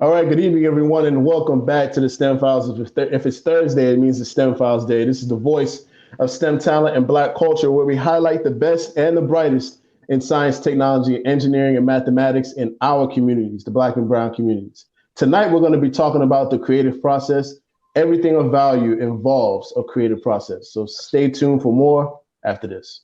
All right, good evening, everyone, and welcome back to the STEM Files. If it's Thursday, it means the STEM Files Day. This is the voice of STEM talent and Black culture, where we highlight the best and the brightest in science, technology, engineering, and mathematics in our communities, the Black and Brown communities. Tonight, we're going to be talking about the creative process. Everything of value involves a creative process. So stay tuned for more after this.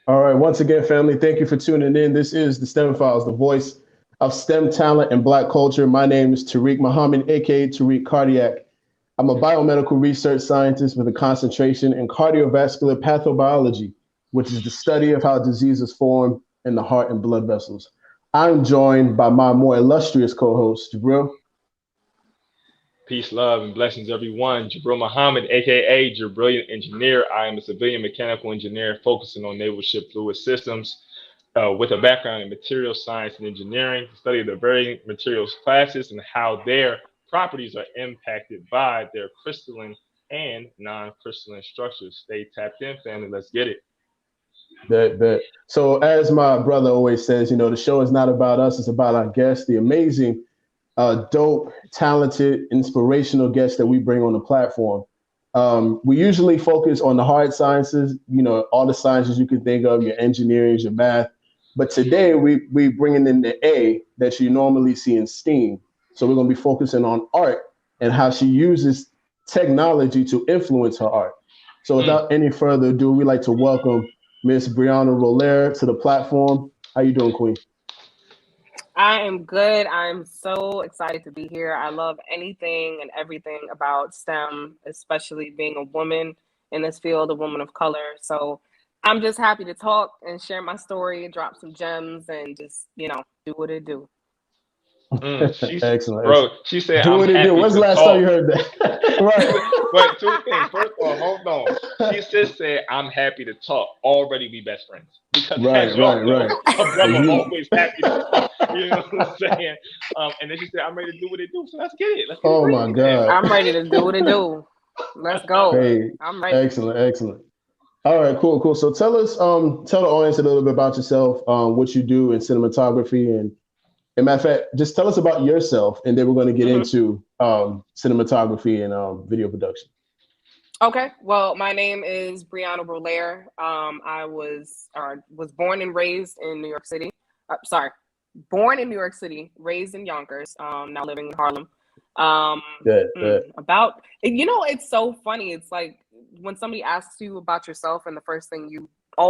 All right, once again, family, thank you for tuning in. This is the STEM Files, the voice of STEM talent and Black culture. My name is Tariq Muhammad, aka Tariq Cardiac. I'm a biomedical research scientist with a concentration in cardiovascular pathobiology, which is the study of how diseases form in the heart and blood vessels. I'm joined by my more illustrious co-host, Jabril. Peace, love, and blessings, everyone. Jabril Muhammad, aka Brilliant Engineer. I am a civilian mechanical engineer focusing on naval ship fluid systems with a background in material science and engineering, study of the varying materials classes and how their properties are impacted by their crystalline and non-crystalline structures. Stay tapped in, family. Let's get it. That. So as my brother always says, the show is not about us, it's about our guests, the amazing dope, talented, inspirational guests that we bring on the platform. We usually focus on the hard sciences, all the sciences you can think of, your engineering, your math. But today we bringing in the A that you normally see in STEAM. So we're going to be focusing on art and how she uses technology to influence her art. So without any further ado, we'd like to welcome Miss Brianna Rohlehr to the platform. How you doing, Queen? I am good. I'm so excited to be here. I love anything and everything about STEM, especially being a woman in this field, a woman of color. So I'm just happy to talk and share my story and drop some gems and just, do what it do. Excellent. She said, Do I'm what it do. happy When's to the last talk. time you heard that? Right. Wait, two things. First of all, hold on. She just said, I'm happy to talk. Already be best friends. Because as y'all know, a brother always happy to talk. You know what I'm saying? And then she said, I'm ready to do what it do. So let's get it. Let's get it. Oh my God. I'm ready to do what it do. Let's go. Hey, I'm ready. Excellent. All right, cool. So tell us, tell the audience a little bit about yourself, what you do in cinematography, and matter of fact, just tell us about yourself, and then we're going to get into cinematography and video production. Okay. Well, my name is Brianna Rohlehr. I was born and raised in New York City. Born in New York City, raised in Yonkers. Now living in Harlem. It's so funny. It's like when somebody asks you about yourself, and the first thing I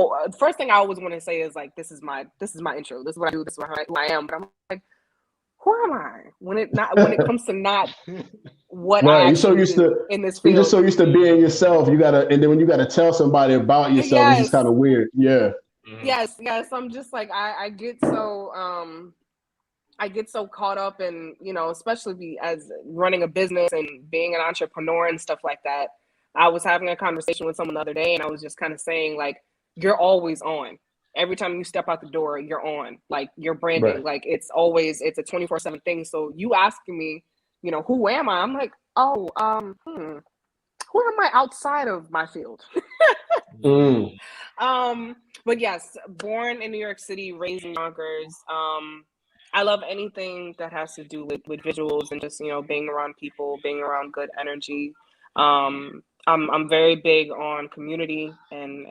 always want to say is like, this is my intro. This is what I do. This is who I am. But I'm like, who am I when it comes to not what I actually do in this field? You're just so used to being yourself. And then when you got to tell somebody about yourself, it's just kind of weird. Yeah. Yes. I'm just like I get so caught up in, especially as running a business and being an entrepreneur and stuff like that. I was having a conversation with someone the other day, and I was just kind of saying, like, you're always on. Every time you step out the door, you're on. Like, your branding, right. Like, it's a 24/7 thing. So you asking me, who am I? I'm like, who am I outside of my field? But yes, born in New York City, raised in Yonkers. I love anything that has to do with visuals and just, being around people, being around good energy. I'm very big on community and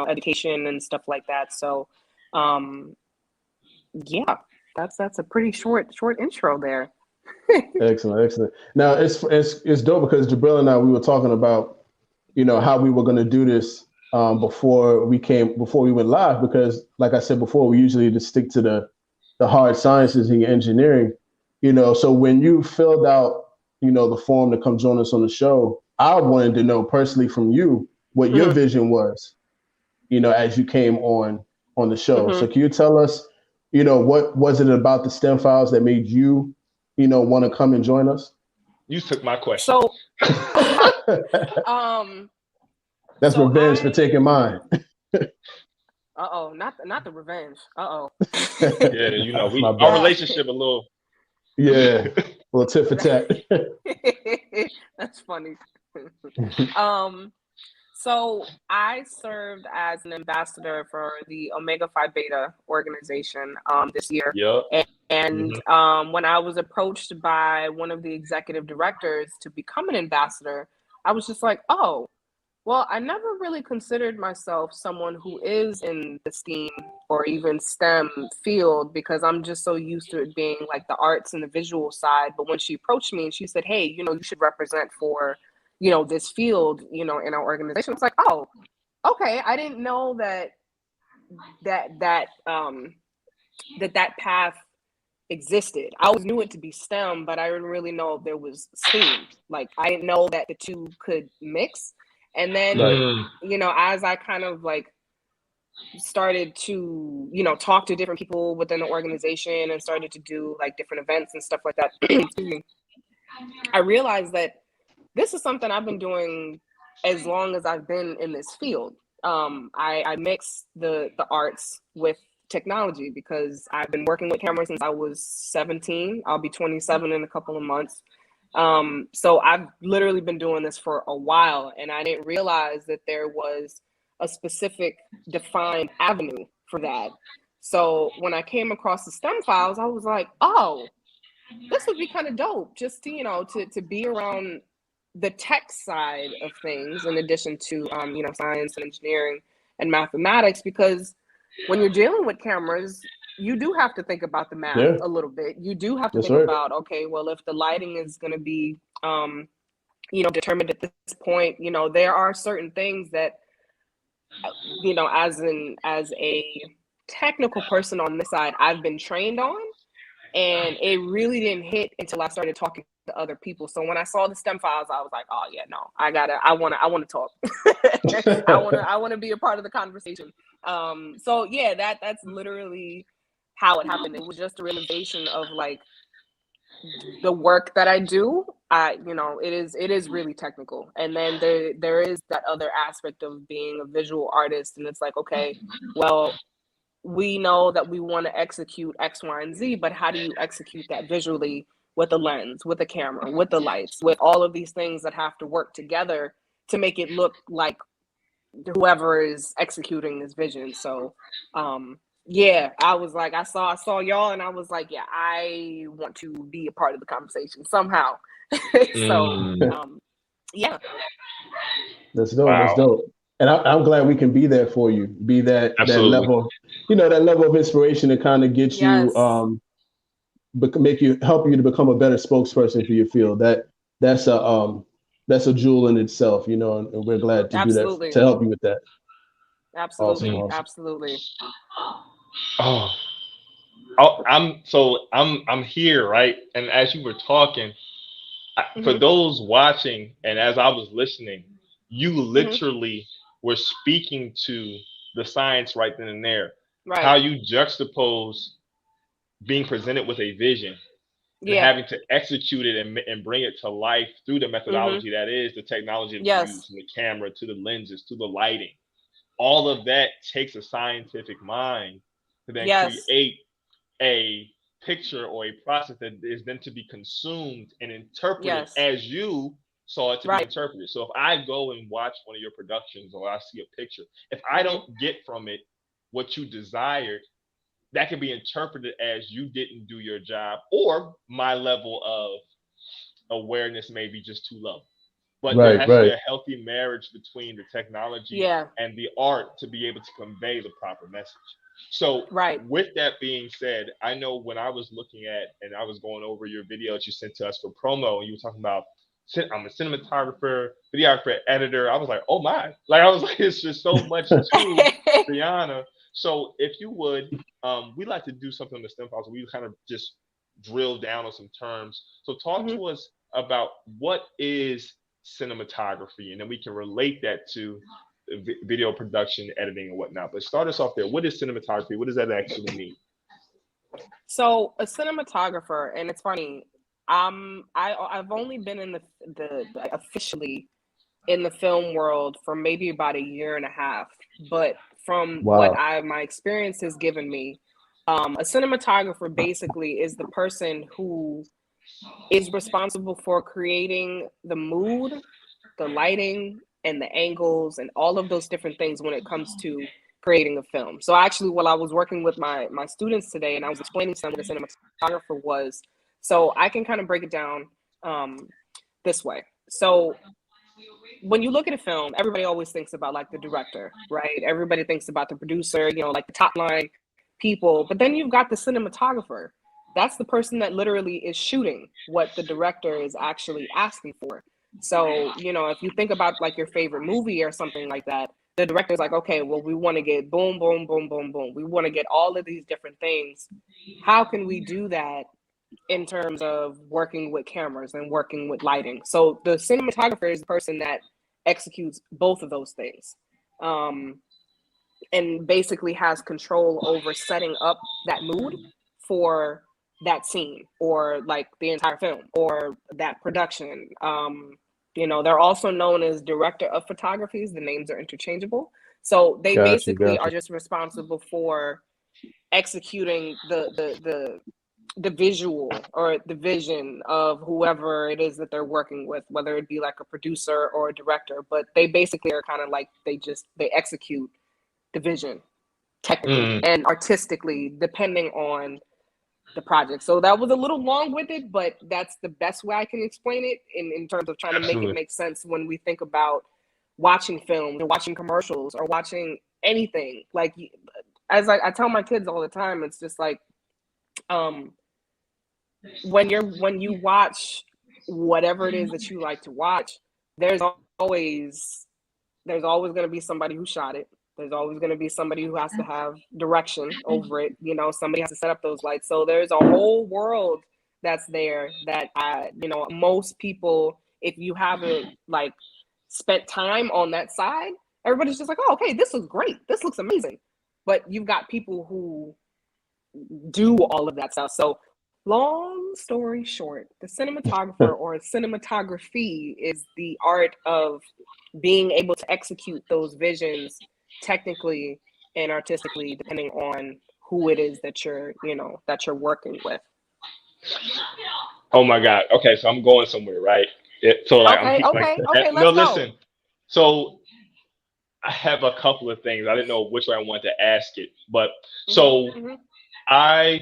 education and stuff like that. So yeah, that's a pretty short intro there. Excellent. Now it's dope because Jabril and I, we were talking about, how we were going to do this before we went live, because like I said before, we usually just stick to the hard sciences and engineering. So when you filled out, the form to come join us on the show, I wanted to know personally from you what your vision was, as you came on the show. So can you tell us, what was it about the STEM files that made you, want to come and join us? You took my question. So, that's revenge for taking mine. Not the revenge. Yeah, our relationship a little. Yeah, a little tit for tat. That's funny. So I served as an ambassador for the Omega Phi Beta organization this year. Yep. And when I was approached by one of the executive directors to become an ambassador, I was just like, oh, well, I never really considered myself someone who is in the STEAM or even STEM field, because I'm just so used to it being like the arts and the visual side. But when she approached me and she said, hey, you should represent for, this field, in our organization, it's like, oh, okay. I didn't know that path existed. I always knew it to be STEM, but I didn't really know if there was STEAM. Like, I didn't know that the two could mix. And then, as I kind of like started to, talk to different people within the organization and started to do like different events and stuff like that, excuse me, I realized that this is something I've been doing as long as I've been in this field. I mix the arts with technology because I've been working with cameras since I was 17. I'll be 27 in a couple of months. So I've literally been doing this for a while, and I didn't realize that there was a specific defined avenue for that. So when I came across the STEM files, I was like, oh, this would be kind of dope just to, to be around the tech side of things in addition to, science and engineering and mathematics, because when you're dealing with cameras, you do have to think about the math a little bit. You do have to think about, okay, well, if the lighting is going to be, determined at this point, there are certain things that, as a technical person on this side, I've been trained on, and it really didn't hit until I started talking to other people. So when I saw the STEM files, I was like, oh yeah, no, I want to talk. I want to be a part of the conversation. So yeah, that's literally how it happened. It was just a realization of like the work that I do. It is really technical. And then there is that other aspect of being a visual artist. And it's like, okay, well, we know that we want to execute X, Y, and Z, but how do you execute that visually with a lens, with a camera, with the lights, with all of these things that have to work together to make it look like whoever is executing this vision? So, yeah, I was like, I saw y'all, and I was like, yeah, I want to be a part of the conversation somehow. So, yeah. That's dope. Wow. That's dope. And I'm glad we can be there for you. Be that level, that level of inspiration to kind of get you, help you to become a better spokesperson for your field. That's a jewel in itself, and we're glad to do that to help you with that. Absolutely, awesome. Absolutely. I'm here, right? And as you were talking, for those watching, and as I was listening, you literally were speaking to the science right then and there. Right. How you juxtapose being presented with a vision and having to execute it and bring it to life through the methodology that is the technology that you use, from the camera to the lenses to the lighting. All of that takes a scientific mind to then create a picture or a process that is then to be consumed and interpreted as you saw it to be interpreted. So if I go and watch one of your productions or I see a picture, if I don't get from it what you desired, that can be interpreted as you didn't do your job, or my level of awareness may be just too low. But there has to be a healthy marriage between the technology and the art to be able to convey the proper message. So with that being said, I know when I was looking at and I was going over your video that you sent to us for promo, and you were talking about I'm a cinematographer, videographer, editor. I was like, oh my. Like, I was like, it's just so much to Brianna. So if you would, we like to do something on the STEM files. We kind of just drill down on some terms. So talk to us about what is cinematography, and then we can relate that to video production, editing, and whatnot. But start us off there. What is cinematography? What does that actually mean? So a cinematographer, and it's funny, I've only been in the officially in the film world for maybe about a year and a half, but from what my experience has given me, a cinematographer basically is the person who is responsible for creating the mood, the lighting, and the angles, and all of those different things when it comes to creating a film. So actually, while I was working with my students today, and I was explaining to them what a cinematographer was, so I can kind of break it down this way. So when you look at a film, everybody always thinks about like the director, right? Everybody thinks about the producer, you know, like the top line people, but then you've got the cinematographer. That's the person that literally is shooting what the director is actually asking for. So, you know, if you think about like your favorite movie or something like that, the director's like, okay, well, we want to get boom, boom, boom, boom, boom. We want to get all of these different things. How can we do that in terms of working with cameras and working with lighting? So the cinematographer is the person that executes both of those things. And basically has control over setting up that mood for that scene or like the entire film or that production. You know, they're also known as director of photographies. The names are interchangeable. So they basically are just responsible for executing the visual or the vision of whoever it is that they're working with, whether it be like a producer or a director. But they basically are kind of like, they execute the vision technically and artistically, depending on the project. So that was a little long-winded, but that's the best way I can explain it in terms of trying to make it make sense when we think about watching films or watching commercials or watching anything. Like, as I tell my kids all the time, it's just like, when you watch whatever it is that you like to watch, there's always going to be somebody who shot it. There's always going to be somebody who has to have direction over it. You know, somebody has to set up those lights. So there's a whole world that's there that you know, most people, if you haven't like spent time on that side, everybody's just like, oh, okay, this looks great. This looks amazing. But you've got people who do all of that stuff. So long story short, the cinematographer or cinematography is the art of being able to execute those visions technically and artistically, depending on who it is that you're working with. Oh my God. Okay, so I'm going somewhere, right? So like, okay, let's no, go. listen. So I have a couple of things. I didn't know which way I wanted to ask it, but so I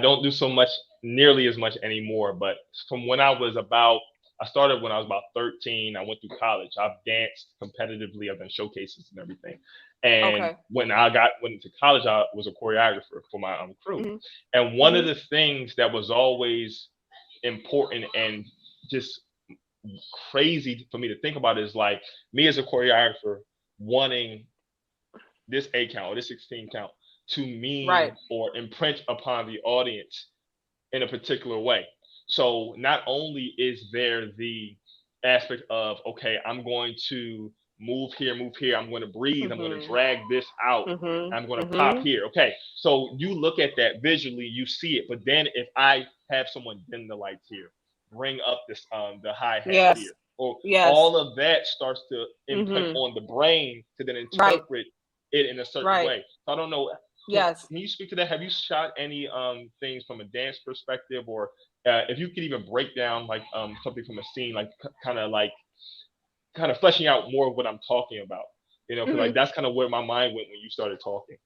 don't do so much, nearly as much anymore. But from when I started when I was about 13. I went through college. I've danced competitively. I've done showcases and everything. And when I went into college, I was a choreographer for my crew. And one of the things that was always important and just crazy for me to think about is like me as a choreographer wanting this 8 count or this 16 count to mean or imprint upon the audience in a particular way. So not only is there the aspect of, okay, I'm going to move here, I'm going to breathe, I'm going to drag this out, I'm going to pop here. Okay, so you look at that visually, you see it, but then if I have someone dim the lights here, bring up this the hi-hat here, or all of that starts to imprint on the brain to then interpret it in a certain way. So I don't know. Can you speak to that? Have you shot any things from a dance perspective, or if you could even break down like something from a scene, like kind of fleshing out more of what I'm talking about, you know, because like that's kind of where my mind went when you started talking.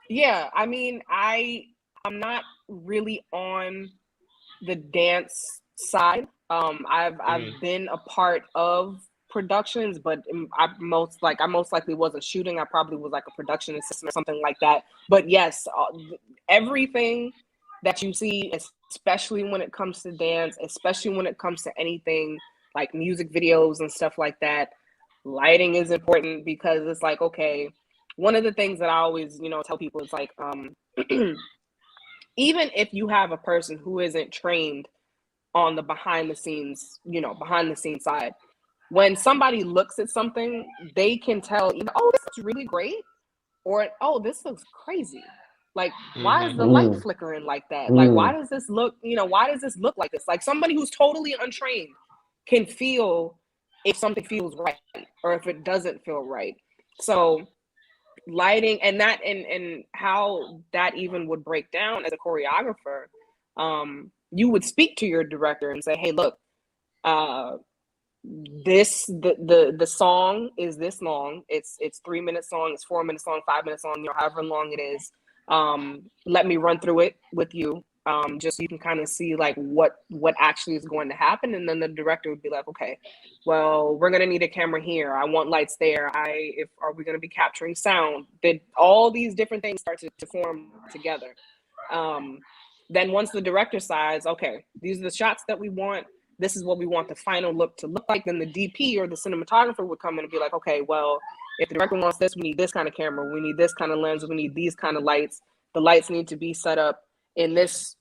Yeah, I mean, I'm not really on the dance side. I've been a part of productions, but I most likely wasn't shooting. I probably was like a production assistant or something like that. But yes, everything that you see, especially when it comes to dance, especially when it comes to anything like music videos and stuff like that, lighting is important, because it's like, okay, one of the things that I always, you know, tell people is like, even if you have a person who isn't trained on the behind the scenes side, when somebody looks at something, they can tell either, oh, this looks really great, or, oh, this looks crazy. Like, why is the light flickering like that? Like, why does this look like this? Like, somebody who's totally untrained can feel if something feels right or if it doesn't feel right. So lighting and that and how that even would break down as a choreographer, you would speak to your director and say, hey, look, the song is this long. It's 3 minutes long, it's 4 minutes long, 5 minutes long, however long it is. Let me run through it with you, just so you can kind of see like what actually is going to happen. And then the director would be like, okay, well, we're gonna need a camera here. I want lights there. Are we gonna be capturing sound? Did all these different things start to form together? Then once the director decides, okay, these are the shots that we want, this is what we want the final look to look like, then the DP or the cinematographer would come in and be like, okay, well, if the director wants this, we need this kind of camera, we need this kind of lens, we need these kind of lights. The lights need to be set up in this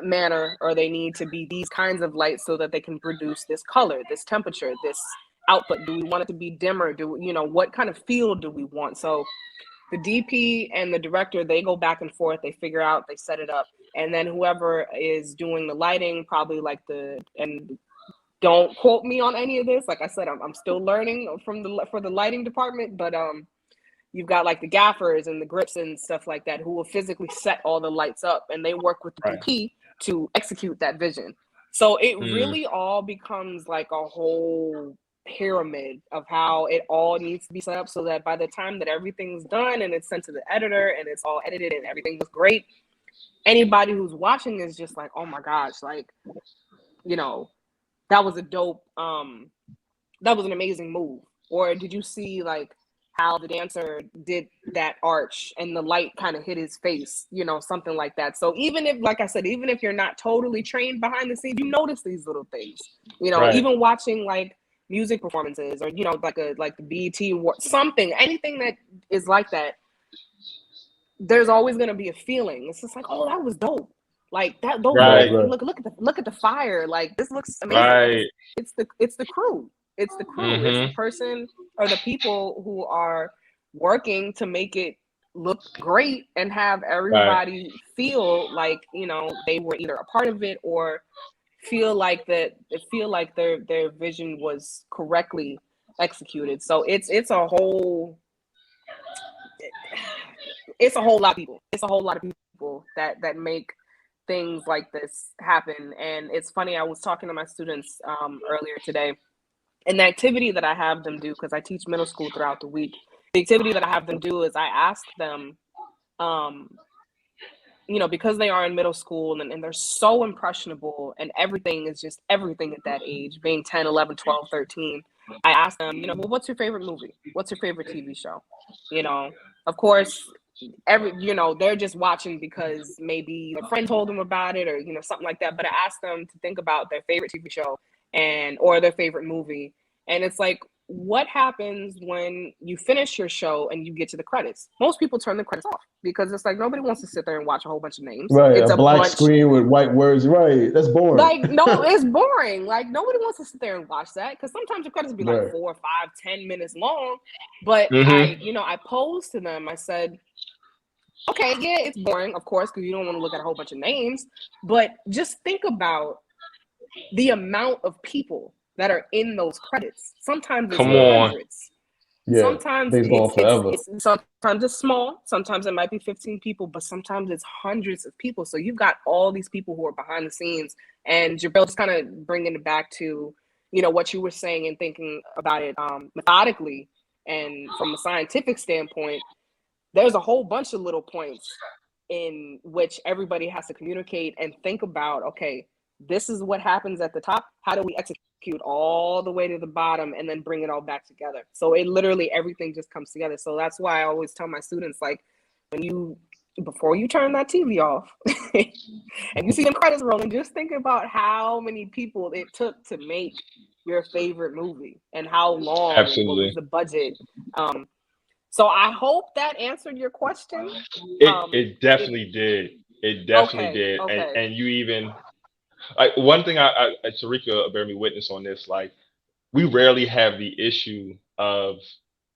manner, or they need to be these kinds of lights so that they can produce this color, this temperature, this output. Do we want it to be dimmer? What kind of feel do we want? So the DP and the director, they go back and forth, they figure out, they set it up. And then whoever is doing the lighting, probably and don't quote me on any of this. Like I said, I'm still learning for the lighting department, but you've got like the gaffers and the grips and stuff like that who will physically set all the lights up, and they work with the DP to execute that vision. So it really all becomes like a whole pyramid of how it all needs to be set up, so that by the time that everything's done and it's sent to the editor and it's all edited and everything was great, anybody who's watching is just like, oh my gosh, like, that was a dope, that was an amazing move. Or did you see like how the dancer did that arch and the light kind of hit his face, something like that. So even if, like I said, even if you're not totally trained behind the scenes, you notice these little things, even watching like music performances or, like the BET award, something, anything that is like that, there's always going to be a feeling. It's just like, oh, that was dope. Like that, look at the fire. Like, this looks amazing. Right. It's the crew. It's the crew. It's the person or the people who are working to make it look great and have everybody feel like, they were either a part of it or feel like their vision was correctly executed. So it's a whole lot of people. It's a whole lot of people that make things like this happen. And it's funny, I was talking to my students earlier today, and the activity that I have them do, because I teach middle school throughout the week, the activity that I have them do is I ask them, because they are in middle school and they're so impressionable and everything is just everything at that age, being 10, 11, 12, 13, I ask them, well, what's your favorite movie? What's your favorite TV show? Of course, they're just watching because maybe a friend told them about it or, something like that. But I ask them to think about their favorite TV show or their favorite movie. And it's like, what happens when you finish your show and you get to the credits? Most people turn the credits off because it's like, nobody wants to sit there and watch a whole bunch of names. Right. It's a black screen with white words. Right. That's boring. Like, no, it's boring. Like, nobody wants to sit there and watch that, because sometimes the credits be like 4, 5, 10 minutes long. But I posed to them, I said, okay, yeah, it's boring, of course, because you don't want to look at a whole bunch of names, but just think about the amount of people that are in those credits. Sometimes it's hundreds. Yeah, sometimes sometimes it's small. Sometimes it might be 15 people, but sometimes it's hundreds of people. So you've got all these people who are behind the scenes. And Jabril, just kind of bringing it back to, what you were saying and thinking about it methodically and from a scientific standpoint. There's a whole bunch of little points in which everybody has to communicate and think about, okay, this is what happens at the top. How do we execute all the way to the bottom and then bring it all back together? So it literally, everything just comes together. So that's why I always tell my students, like, before you turn that TV off and you see them credits rolling, just think about how many people it took to make your favorite movie and how long, what was the budget. So I hope that answered your question. It definitely did. It definitely Okay. did. Okay. And you even like one thing I Tarika bear me witness on this, like we rarely have the issue of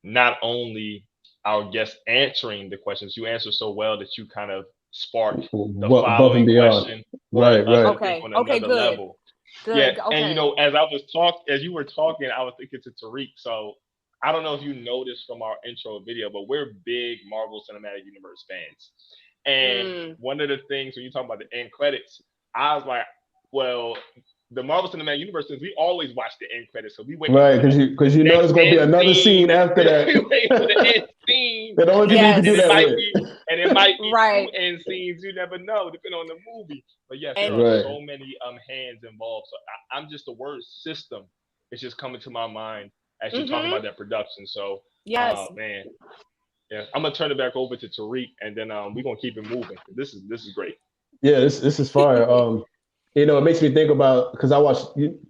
not only our guests answering the questions, you answer so well that you kind of spark the Above and following beyond. question or Right, us right. to think Okay. on Okay. another Good. level. Yeah, Good. and you Okay. know, as you were talking, I was thinking to Tariq. So I don't know if you noticed from our intro video, but we're big Marvel Cinematic Universe fans. And Mm. one of the things when you talk about the end credits, I was like, well, the Marvel Cinematic Universe, since we always watch the end credits, so we waiting Right, for the because you know next there's gonna be end another scene scene. after that. We waiting for the end scene, The only people you can Yes. do and it that might with. be it might be two Right. end scenes. You never know, depending on the movie. But yes, there And are Right. so many hands involved. So I'm just the word system. It's just coming to my mind as you're talking about that production. So, yes. man, yeah, I'm gonna turn it back over to Tariq, and then we're gonna keep it moving. This is great. Yeah, this is fire. It makes me think about because I watch.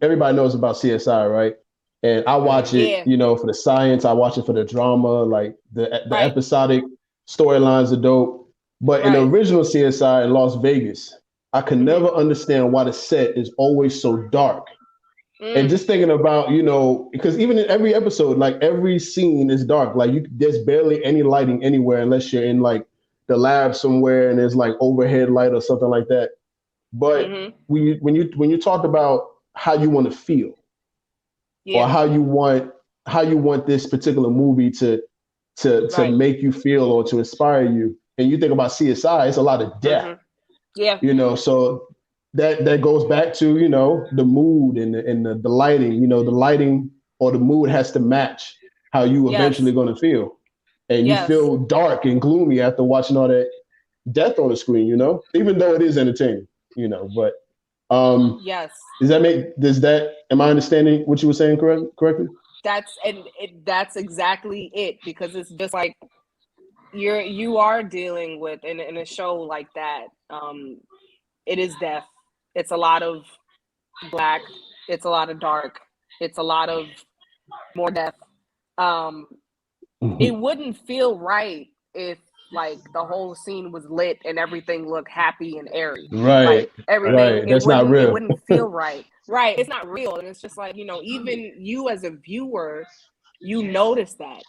Everybody knows about CSI, right? And I watch Mhm. it, Yeah. for the science. I watch it for the drama, like the Right. episodic storylines are dope. But in the Right. original CSI in Las Vegas, I could Mhm. never understand why the set is always so dark. And Mm. just thinking about, because even in every episode, like every scene is dark. Like there's barely any lighting anywhere unless you're in like the lab somewhere and there's like overhead light or something like that. But Mhm. when you talk about how you want to feel or Yeah. how you want this particular movie to Right. make you feel or to inspire you, and you think about CSI, it's a lot of death, Mhm. Yeah. So that goes back to the mood and the lighting. The lighting or the mood has to match how you Yes. eventually going to feel, and you Yes. feel dark and gloomy after watching all that death on the screen. Even though it is entertaining. But Yes. am I understanding what you were saying correctly? That's exactly it, because it's just like you are dealing with in a show like that. It is death. It's a lot of black. It's a lot of dark. It's a lot of more death. Um, it wouldn't feel right if like the whole scene was lit and everything looked happy and airy. Right, Like everything, right. it That's not wouldn't it real. wouldn't feel right. Right. It's not real. And it's just like, even you as a viewer, you notice that.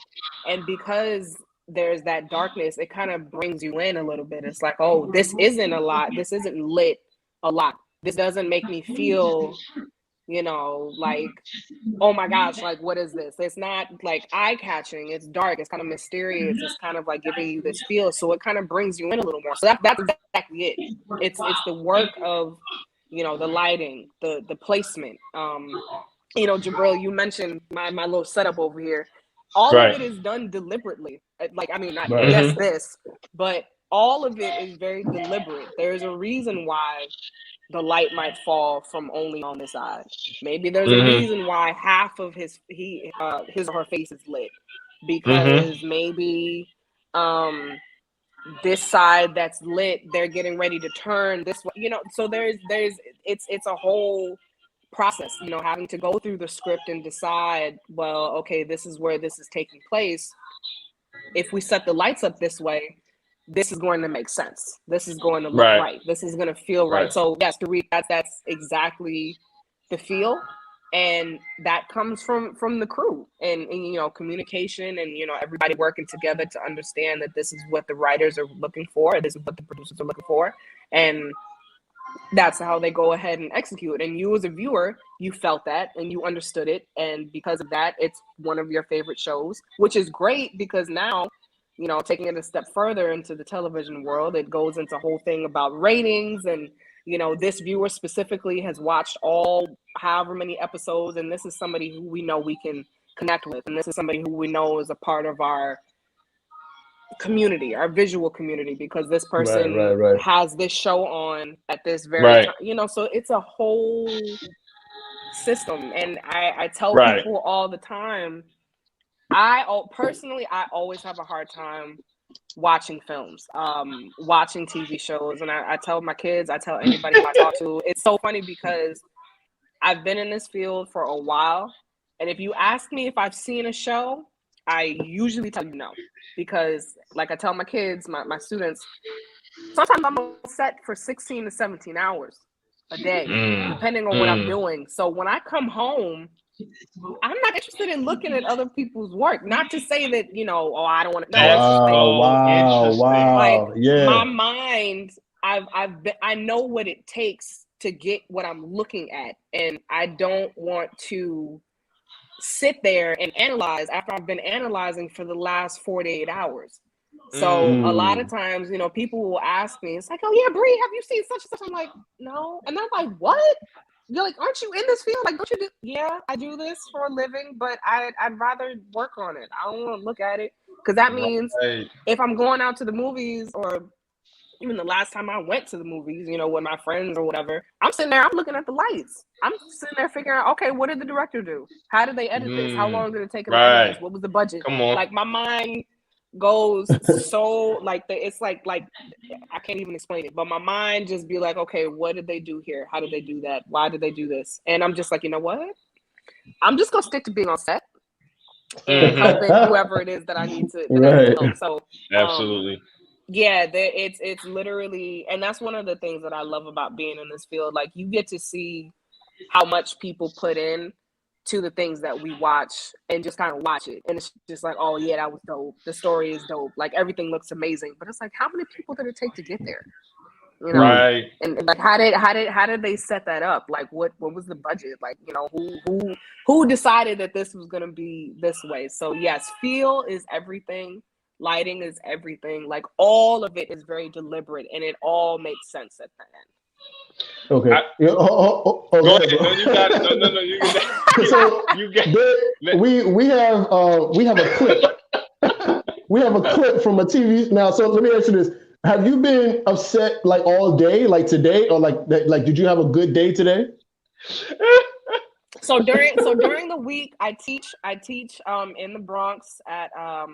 And because there's that darkness, it kind of brings you in a little bit. It's like, oh, this isn't a lot. This isn't lit a lot. This doesn't make me feel, like, oh my gosh, like what is this? It's not like eye-catching, it's dark, it's kind of mysterious, it's kind of like giving you this feel, so it kind of brings you in a little more. So that's exactly it. It's the work of, the lighting, the placement. Jabril, you mentioned my little setup over here. All of Right. it is done deliberately. Like, I mean, not Right. just this, but all of it is very deliberate. There's a reason why the light might fall from only on this side. Maybe there's a Mhm. reason why half of his or her face is lit, Mhm. because maybe this side that's lit, they're getting ready to turn this way. So it's a whole process, having to go through the script and decide, well, okay, this is where this is taking place. If we set the lights up this way, this is going to make sense. This is going to look Right. right. This is going to feel right. Right. So yes, that's exactly the feel, and that comes from the crew and communication and everybody working together to understand that this is what the writers are looking for, this is what the producers are looking for, and that's how they go ahead and execute. And you as a viewer, you felt that and you understood it, and because of that, it's one of your favorite shows, which is great, because now, taking it a step further into the television world, it goes into a whole thing about ratings, and this viewer specifically has watched all however many episodes, and this is somebody who we know we can connect with, and this is somebody who we know is a part of our community, our visual community, because this Right, person right, right. has this show on at this very Right. time, so it's a whole system. And I tell Right. people all the time, I always have a hard time watching films, watching TV shows, and I tell my kids, I tell anybody who I talk to, it's so funny because I've been in this field for a while, and if you ask me if I've seen a show, I usually tell you no, because like I tell my kids, my students, sometimes I'm on set for 16 to 17 hours a day, depending on what I'm doing. So when I come home, I'm not interested in looking at other people's work. Not to say that, I don't want to. No, Wow. Yeah. My mind, I know what it takes to get what I'm looking at, and I don't want to sit there and analyze after I've been analyzing for the last 48 hours. So a lot of times, people will ask me, it's like, oh yeah, Bree, have you seen such and such? I'm like, no. And they're like, what? You're like, aren't you in this field? Like, don't you do? Yeah, I do this for a living, but I'd rather work on it. I don't want to look at it, because that means if I'm going out to the movies, or even the last time I went to the movies, with my friends or whatever, I'm sitting there, I'm looking at the lights. I'm sitting there figuring out, okay, what did the director do? How did they edit this? How long did it take them to edit this? What was the budget? Come on. Like, my mind goes so it's like I can't even explain it, but my mind just be like, okay, what did they do here? How did they do that? Why did they do this? And I'm just like, you know what? I'm just gonna stick to being on set and helping whoever it is that I need to help. So absolutely. It's literally, and that's one of the things that I love about being in this field. Like, you get to see how much people put in to the things that we watch, and just kind of watch it, and it's just like, oh yeah, that was dope. The story is dope. Like, everything looks amazing, but it's like, how many people did it take to get there? Right. And like, how did they set that up? Like, what was the budget? Like, who decided that this was gonna be this way? So yes, feel is everything. Lighting is everything. Like, all of it is very deliberate, and it all makes sense at the end. Okay. Go ahead. No, you got it. No, you got it. So you got it. We have a clip. We have a clip from a TV. Now, so let me ask you this: have you been upset like all day, like today, or like did you have a good day today? So during the week, I teach in the Bronx at a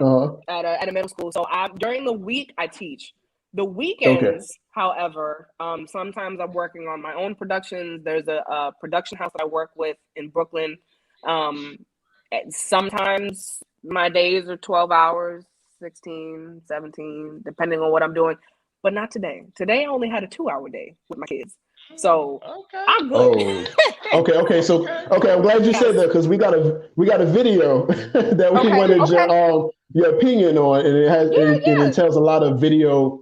middle school. So during the week I teach. The weekends, however, sometimes I'm working on my own productions. There's a production house that I work with in Brooklyn. Sometimes my days are 12 hours, 16, 17, depending on what I'm doing. But not today. Today I only had a 2-hour day with my kids. So I'm good. So I'm glad you said that, because we got a video that we wanted your opinion on, and it tells a lot of video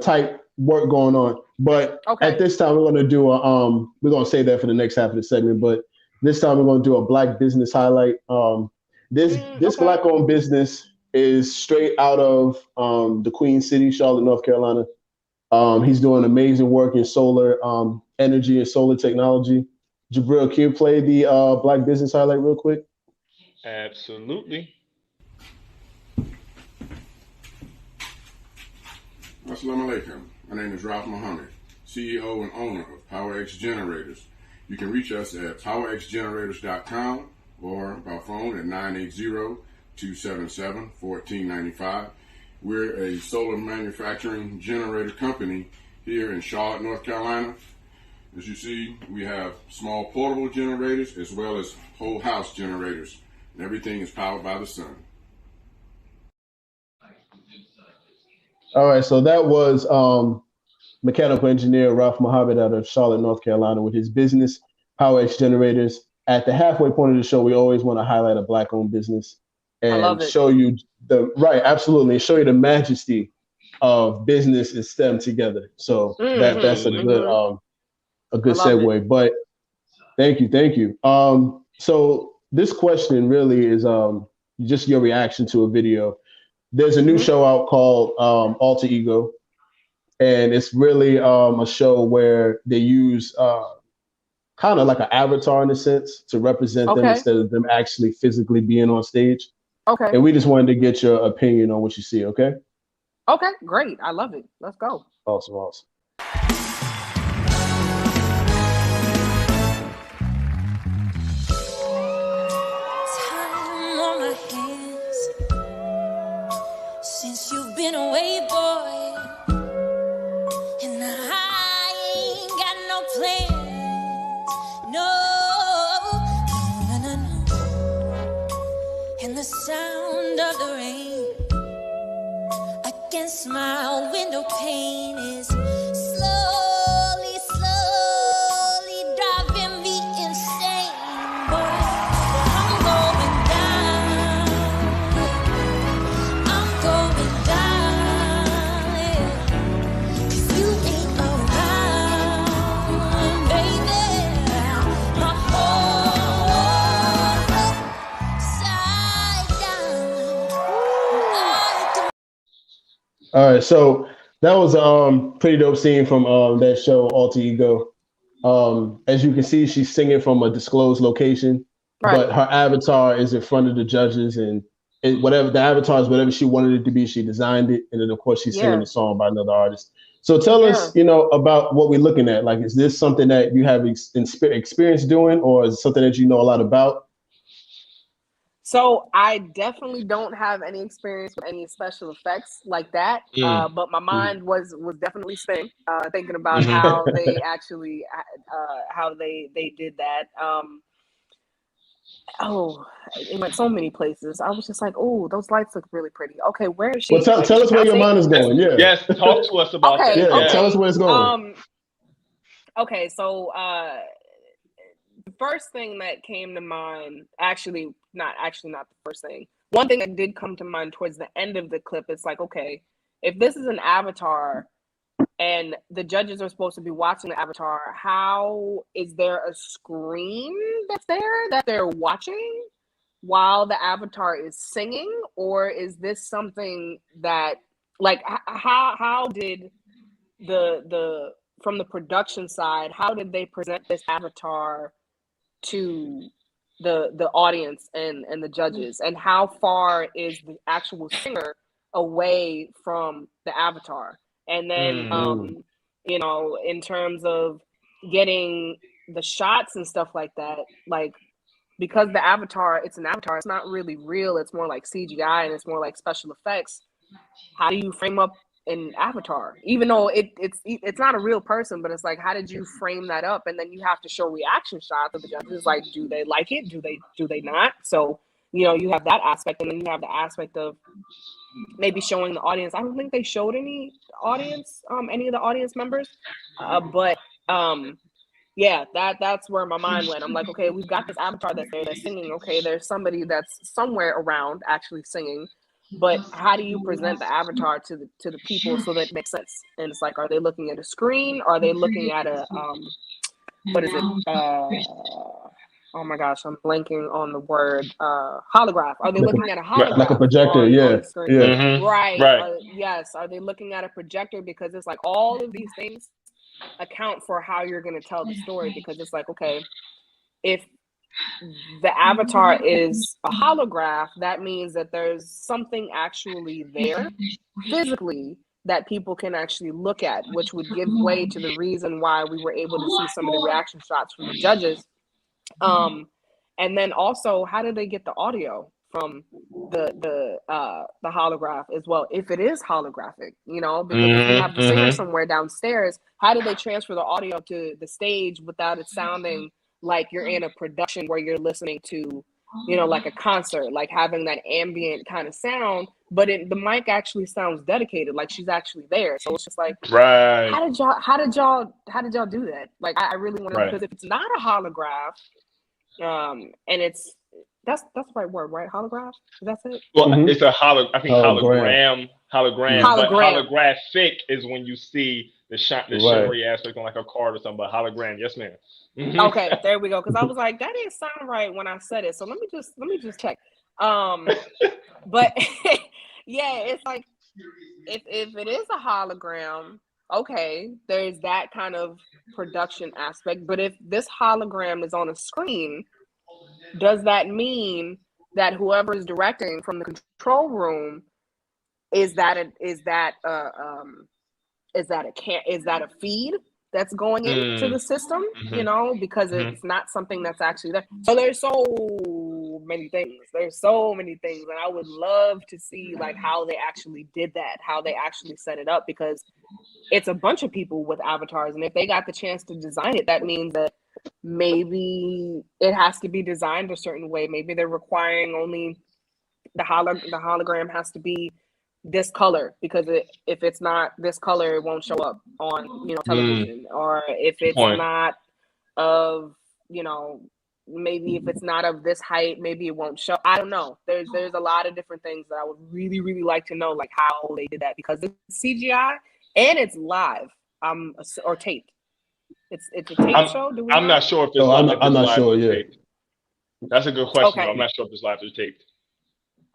type work going on. But at this time, we're going to do we're going to save that for the next half of the segment. But this time, we're going to do a Black business highlight. This Black-owned business is straight out of the Queen City, Charlotte, North Carolina. He's doing amazing work in solar energy and solar technology. Jabril, can you play the Black business highlight real quick? Absolutely. Assalamu alaikum. My name is Ralph Muhammad, CEO and owner of PowerX Generators. You can reach us at powerxgenerators.com or by phone at 980-277-1495. We're a solar manufacturing generator company here in Charlotte, North Carolina. As you see, we have small portable generators as well as whole house generators, and everything is powered by the sun. All right, so that was mechanical engineer Ralph Muhammad out of Charlotte, North Carolina, with his business, PowerX Generators. At the halfway point of the show, we always want to highlight a Black-owned business and show you show you the majesty of business and STEM together. So that's a good segue. But thank you. So this question really is just your reaction to a video. There's a new show out called Alter Ego, and it's really a show where they use kind of like an avatar in a sense to represent them instead of them actually physically being on stage. Okay. And we just wanted to get your opinion on what you see, okay? Okay, great. I love it. Let's go. Awesome. Time on my hands since you've been away, boy, and I ain't got no plans, no. And the sound sound of the rain against my window pane is slowly, slowly driving me insane. But I'm going down. I'm going down. Yeah. 'Cause you ain't around, baby. My whole upside down. All right, so that was pretty dope scene from that show Alter Ego. As you can see, she's singing from a disclosed location, but her avatar is in front of the judges, and whatever the avatar is, whatever she wanted it to be, she designed it, and then of course she's singing the song by another artist. So tell us, about what we're looking at. Like, is this something that you have experience doing, or is it something that you know a lot about? So I definitely don't have any experience with any special effects like that, but my mind was definitely spinning, thinking about how they actually how they did that. It went so many places. I was just like, oh, those lights look really pretty. Okay, where is she? Well, tell us where your mind is going. Yeah. Yes, talk to us about that. Yeah, tell us where it's going. Okay, so the first thing that came to mind, actually not the first thing. One thing that did come to mind towards the end of the clip, it's like, okay, if this is an avatar and the judges are supposed to be watching the avatar, how is there a screen that's there that they're watching while the avatar is singing? Or is this something that, like, how did the from the production side, how did they present this avatar to the audience and the judges, and how far is the actual singer away from the avatar? And then in terms of getting the shots and stuff like that, like, because the avatar, it's an avatar, it's not really real, it's more like CGI and it's more like special effects. How do you frame up an avatar, even though it's not a real person, but it's like, how did you frame that up? And then you have to show reaction shots of the judges, like, do they like it, do they not? So you have that aspect, and then you have the aspect of maybe showing the audience. I don't think they showed any of the audience members, but yeah, that's where my mind went. I'm like, okay, we've got this avatar that's there, that's singing. Okay, there's somebody that's somewhere around actually singing. But how do you present the avatar to the people so that it makes sense? And it's like, are they looking at a screen? Are they looking at a what is it? Oh my gosh, I'm blanking on the word. Holograph. Are they looking at a holograph? Like a projector, on yeah. the screen? Yeah. Right. Yes. Are they looking at a projector? Because it's like all of these things account for how you're going to tell the story. Because it's like, okay, if the avatar is a holograph, that means that there's something actually there physically that people can actually look at, which would give way to the reason why we were able to see some of the reaction shots from the judges. And then also, how did they get the audio from the holograph as well, if it is holographic, because if you have the singer somewhere downstairs, how do they transfer the audio to the stage without it sounding like you're in a production where you're listening to, like a concert, like having that ambient kind of sound, but the mic actually sounds dedicated, like she's actually there. So it's just like, how did y'all do that? Like, I really want to know, because if it's not a holograph, and that's the right word, right? Holograph? That's it? Well, it's a hologram, but holographic is when you see the shimmery aspect on like a card or something, but hologram, yes ma'am. Okay, there we go. Because I was like, that didn't sound right when I said it. So let me just check. But yeah, it's like, if it is a hologram, okay, there's that kind of production aspect. But if this hologram is on a screen, does that mean that whoever is directing from the control room, is that a feed that's going into the system, because it's not something that's actually there. So there's so many things. And I would love to see like how they actually did that, how they actually set it up, because it's a bunch of people with avatars. And if they got the chance to design it, that means that maybe it has to be designed a certain way. Maybe they're requiring only the hologram has to be this color, because if it's not this color, it won't show up on, you know, television. Or if it's not of, you know, maybe if it's not of this height, maybe it won't show. I don't know. There's a lot of different things that I would really, really like to know, like how they did that, because it's CGI and it's live, or taped. It's a tape show. Do we I'm know? not sure if it's live. I'm not sure. Yeah, taped. That's a good question. Okay. I'm not sure if it's live or taped.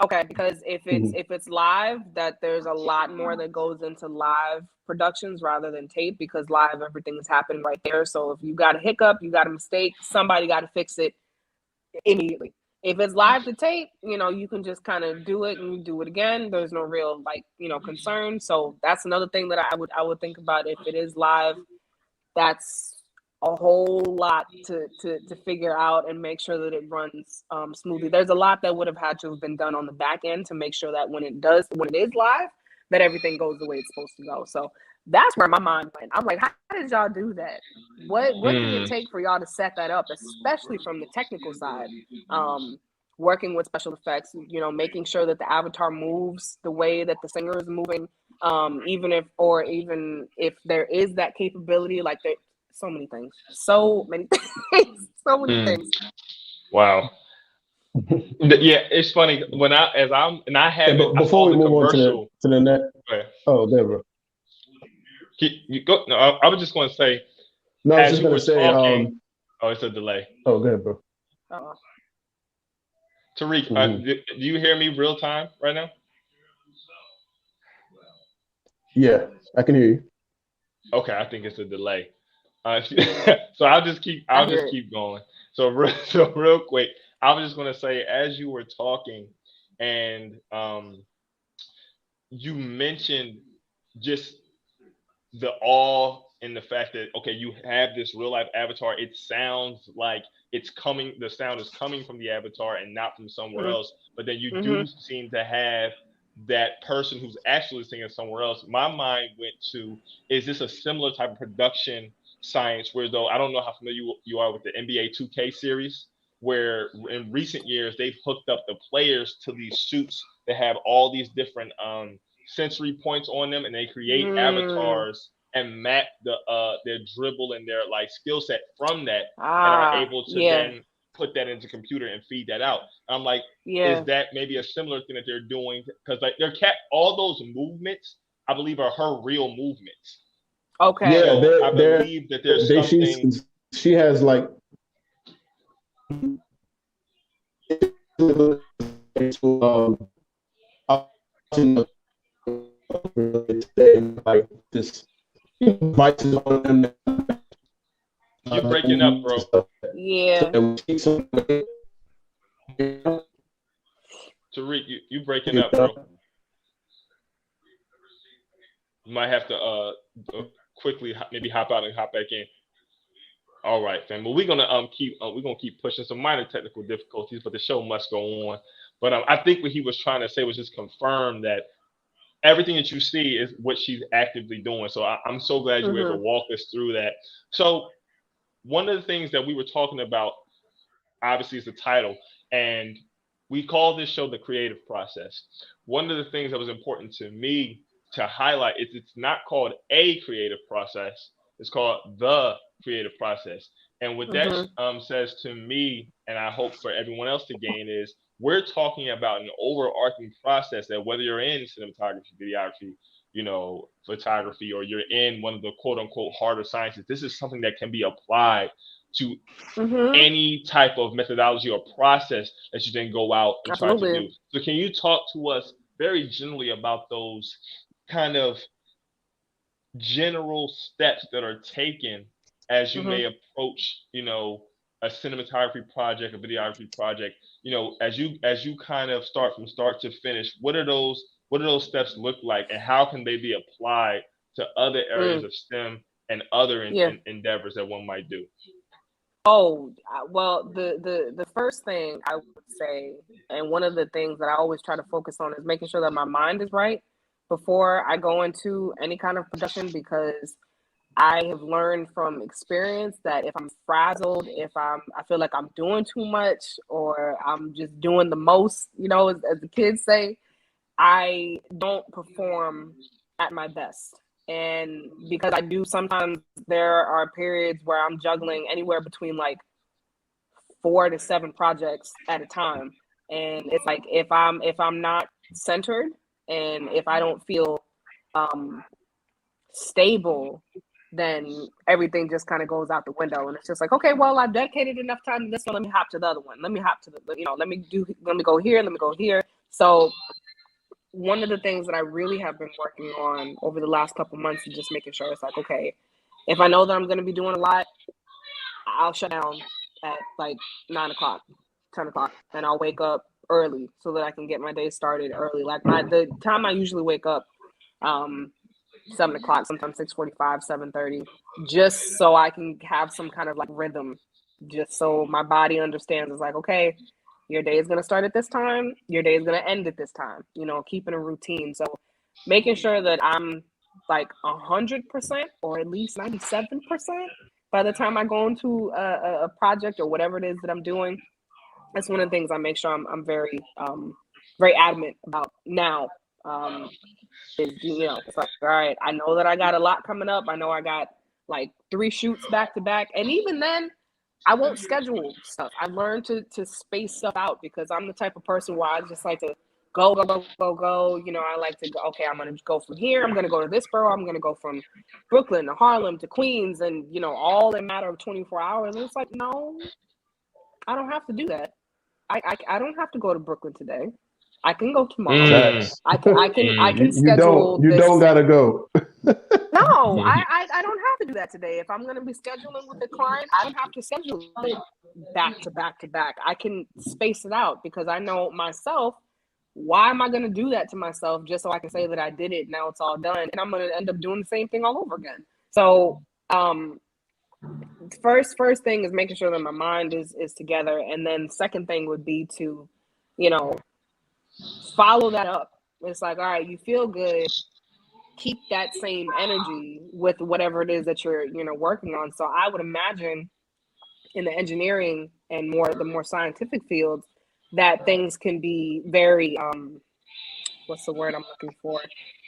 Okay, because if it's live, that there's a lot more that goes into live productions rather than tape, because live, everything is happening right there. So if you got a hiccup, you got a mistake, somebody got to fix it immediately. If it's live to tape, you know, you can just kind of do it and do it again. There's no real, like, you know, concern. So that's another thing that I would think about. If it is live, that's a whole lot to figure out and make sure that it runs smoothly. There's a lot that would have had to have been done on the back end to make sure that when it is live, that everything goes the way it's supposed to go. So that's where my mind went. I'm like, how did y'all do that? What did it take for y'all to set that up, especially from the technical side? Working with special effects, you know, making sure that the avatar moves the way that the singer is moving, even if there is that capability, like so many things. Wow. Yeah, it's funny when I had. but before we move on to the next. Oh, there, bro. You go. No, I was just going to say. No, I was just going to say. Talking, oh, it's a delay. Oh, go ahead, bro. Tariq, do you hear me real time right now? Yeah, I can hear you. Okay, I think it's a delay. So I'll just keep going. So real quick, I was just going to say, as you were talking, and you mentioned just the awe in the fact that, okay, you have this real life avatar. It sounds like the sound is coming from the avatar and not from somewhere else. But then you do seem to have that person who's actually singing somewhere else. My mind went to, is this a similar type of production science, where, though I don't know how familiar you are with the NBA 2K series, where in recent years they've hooked up the players to these suits that have all these different sensory points on them, and they create avatars and map their dribble and their like skill set from that, and are able to then put that into computer and feed that out. I'm like, is that maybe a similar thing that they're doing? Because like all those movements, I believe, are her real movements. Okay. Yeah, so I believe that there's something. She has like. Like this. You're breaking up, bro. Yeah. Tariq, you breaking up, bro. You might have to quickly maybe hop out and hop back in. All right, fam. Well, we're gonna keep pushing some minor technical difficulties, but the show must go on. But I think what he was trying to say was just confirm that everything that you see is what she's actively doing. So I'm so glad you were able to walk us through that. So one of the things that we were talking about, obviously, is the title, and we call this show The Creative Process. One of the things that was important to me to highlight is it's not called a creative process. It's called The Creative Process. And what that says to me, and I hope for everyone else to gain, is we're talking about an overarching process that whether you're in cinematography, videography, you know, photography, or you're in one of the quote unquote harder sciences, this is something that can be applied to any type of methodology or process that you then go out and try to do. So can you talk to us very generally about those kind of general steps that are taken as you may approach, you know, a cinematography project, a videography project, you know, as you kind of start from start to finish, what do those steps look like, and how can they be applied to other areas of STEM and other endeavors that one might do? Oh, well, the first thing I would say, and one of the things that I always try to focus on, is making sure that my mind is right before I go into any kind of production, because I have learned from experience that if I'm frazzled, if I feel like I'm doing too much or I'm just doing the most, as the kids say, I don't perform at my best. And because I do, sometimes there are periods where I'm juggling anywhere between like 4 to 7 projects at a time. And it's like if I'm not centered and if I don't feel stable, then everything just kind of goes out the window. And it's just like, okay, well, I've dedicated enough time to this one. Let me hop to the other one. Let me hop to let me go here. Let me go here. So one of the things that I really have been working on over the last couple months is just making sure it's like, okay, if I know that I'm going to be doing a lot, I'll shut down at like 9 o'clock, 10 o'clock, and I'll wake up early so that I can get my day started early. Like the time I usually wake up, 7 o'clock, sometimes 6:45, 7:30, just so I can have some kind of like rhythm, just so my body understands it's like, okay, your day is going to start at this time, your day is going to end at this time, keeping a routine. So making sure that I'm like 100% or at least 97% by the time I go into a project or whatever it is that I'm doing. That's one of the things I make sure I'm very, very adamant about now. Is, it's like, all right, I know that I got a lot coming up. I know I got like 3 shoots back to back. And even then, I won't schedule stuff. I learned to space stuff out because I'm the type of person where I just like to go. I like to go, okay, I'm going to go from here. I'm going to go to this borough. I'm going to go from Brooklyn to Harlem to Queens and, all in a matter of 24 hours. And it's like, no, I don't have to do that. I don't have to go to Brooklyn today. I can go tomorrow. I can schedule. You don't gotta go. No, I don't have to do that today. If I'm going to be scheduling with a client, I don't have to schedule it back to back to back. I can space it out because I know myself. Why am I going to do that to myself just so I can say that I did it? Now it's all done, and I'm going to end up doing the same thing all over again. So, first thing is making sure that my mind is together, and then second thing would be to, follow that up. It's like, all right, you feel good. Keep that same energy with whatever it is that you're, working on. So I would imagine in the engineering and the more scientific fields that things can be very, what's the word I'm looking for?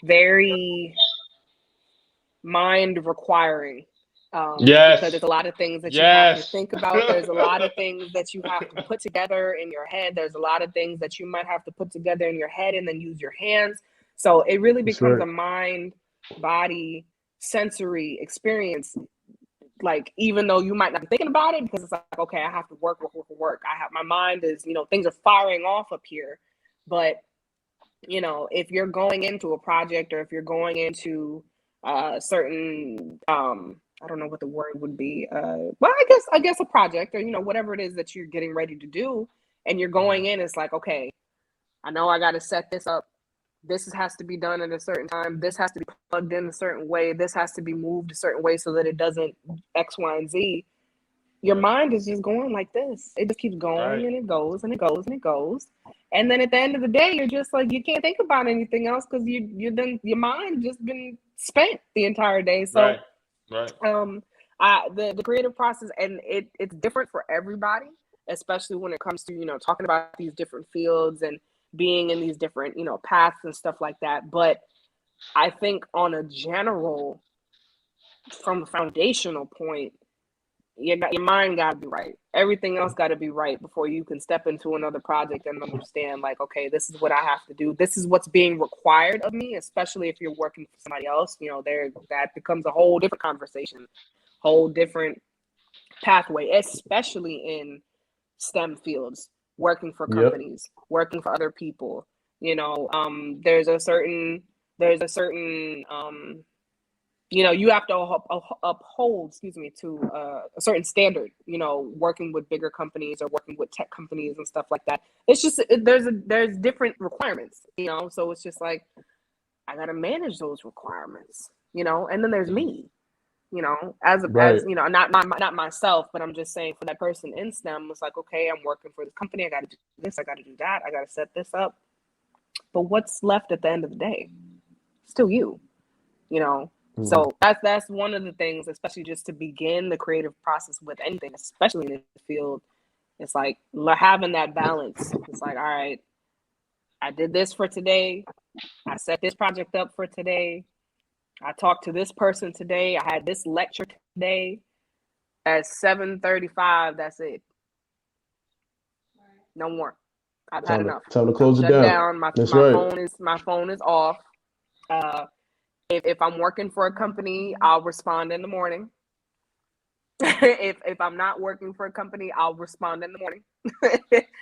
Very mind requiring. Yes. Because there's a lot of things that you have to think about. There's a lot of things that you have to put together in your head. There's a lot of things that you might have to put together in your head and then use your hands. So it really becomes a mind, body, sensory experience. Like, even though you might not be thinking about it, because it's like, okay, I have to work. My mind is, things are firing off up here. But, if you're going into a project or if you're going into certain, I don't know what the word would be. Well, I guess a project or, whatever it is that you're getting ready to do and you're going in, it's like, okay, I know I got to set this up. This has to be done at a certain time. This has to be plugged in a certain way. This has to be moved a certain way so that it doesn't X, Y, and Z. Your mind is just going like this. It just keeps going and it goes and it goes and it goes. And then at the end of the day, you're just like, you can't think about anything else because your mind just been spent the entire day. So the creative process, and it's different for everybody, especially when it comes to, talking about these different fields and being in these different, paths and stuff like that. But I think on a general, from a foundational point, your mind got to be right. Everything else got to be right before you can step into another project and understand, like, okay, this is what I have to do. This is what's being required of me, especially if you're working for somebody else. That becomes a whole different conversation, whole different pathway, especially in STEM fields, working for companies, working for other people. There's a certain you have to uphold, to a certain standard, working with bigger companies or working with tech companies and stuff like that. It's just, there's different requirements, so it's just like, I got to manage those requirements, and then there's me, as not myself, but I'm just saying for that person in STEM, it's like, okay, I'm working for this company. I got to do this. I got to do that. I got to set this up. But what's left at the end of the day? Still you, So that's one of the things, especially just to begin the creative process with anything, especially in the field. It's like having that balance. It's like, all right, I did this for today. I set this project up for today. I talked to this person today. I had this lecture today. At 7:35, that's it. No more. I've had enough. Time to close it Shut down. down. My That's right. phone is off. If I'm working for a company, I'll respond in the morning. if I'm not working for a company, I'll respond in the morning.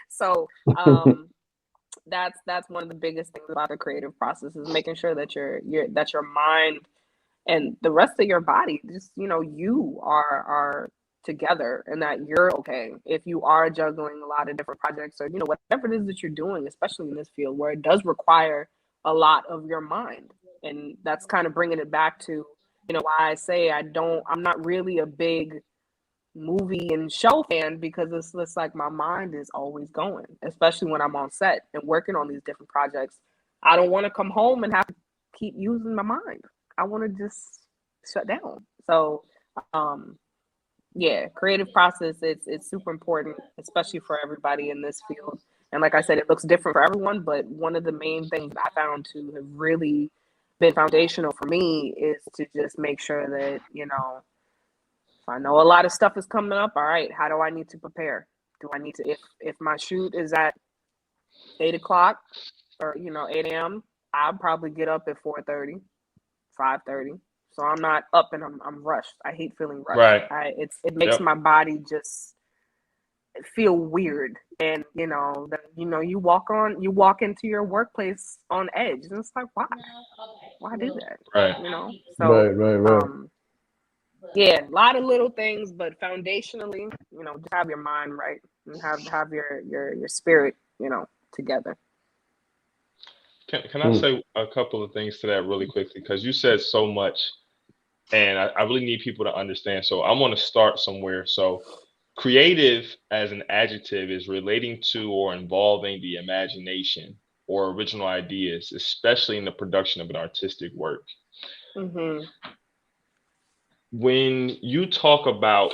So that's one of the biggest things about the creative process, is making sure that your mind and the rest of your body, just, you are together, and that you're okay if you are juggling a lot of different projects, or whatever it is that you're doing, especially in this field where it does require a lot of your mind. And that's kind of bringing it back to why I say I'm not really a big movie and show fan, because it's like my mind is always going, especially when I'm on set and working on these different projects. I don't want to come home and have to keep using my mind. I want to just shut down. So creative process, it's super important, especially for everybody in this field. And like I said, it looks different for everyone, but one of the main things I found to have really been foundational for me is to just make sure that, if I know a lot of stuff is coming up, all right, how do I need to prepare? Do I need to, if my shoot is at 8 o'clock or, 8 a.m., I'll probably get up at 4:30, 5:30. So I'm not up and I'm rushed. I hate feeling rushed. Right. It makes my body just feel weird. And, you walk into your workplace on edge, and it's like, why do that? Right. So, Right. a lot of little things, but foundationally, just have your mind right and have your spirit, together. Can I say a couple of things to that really quickly? Because you said so much, and I really need people to understand. So I want to start somewhere. So creative as an adjective is relating to or involving the imagination or original ideas, especially in the production of an artistic work. Mm-hmm. When we talk about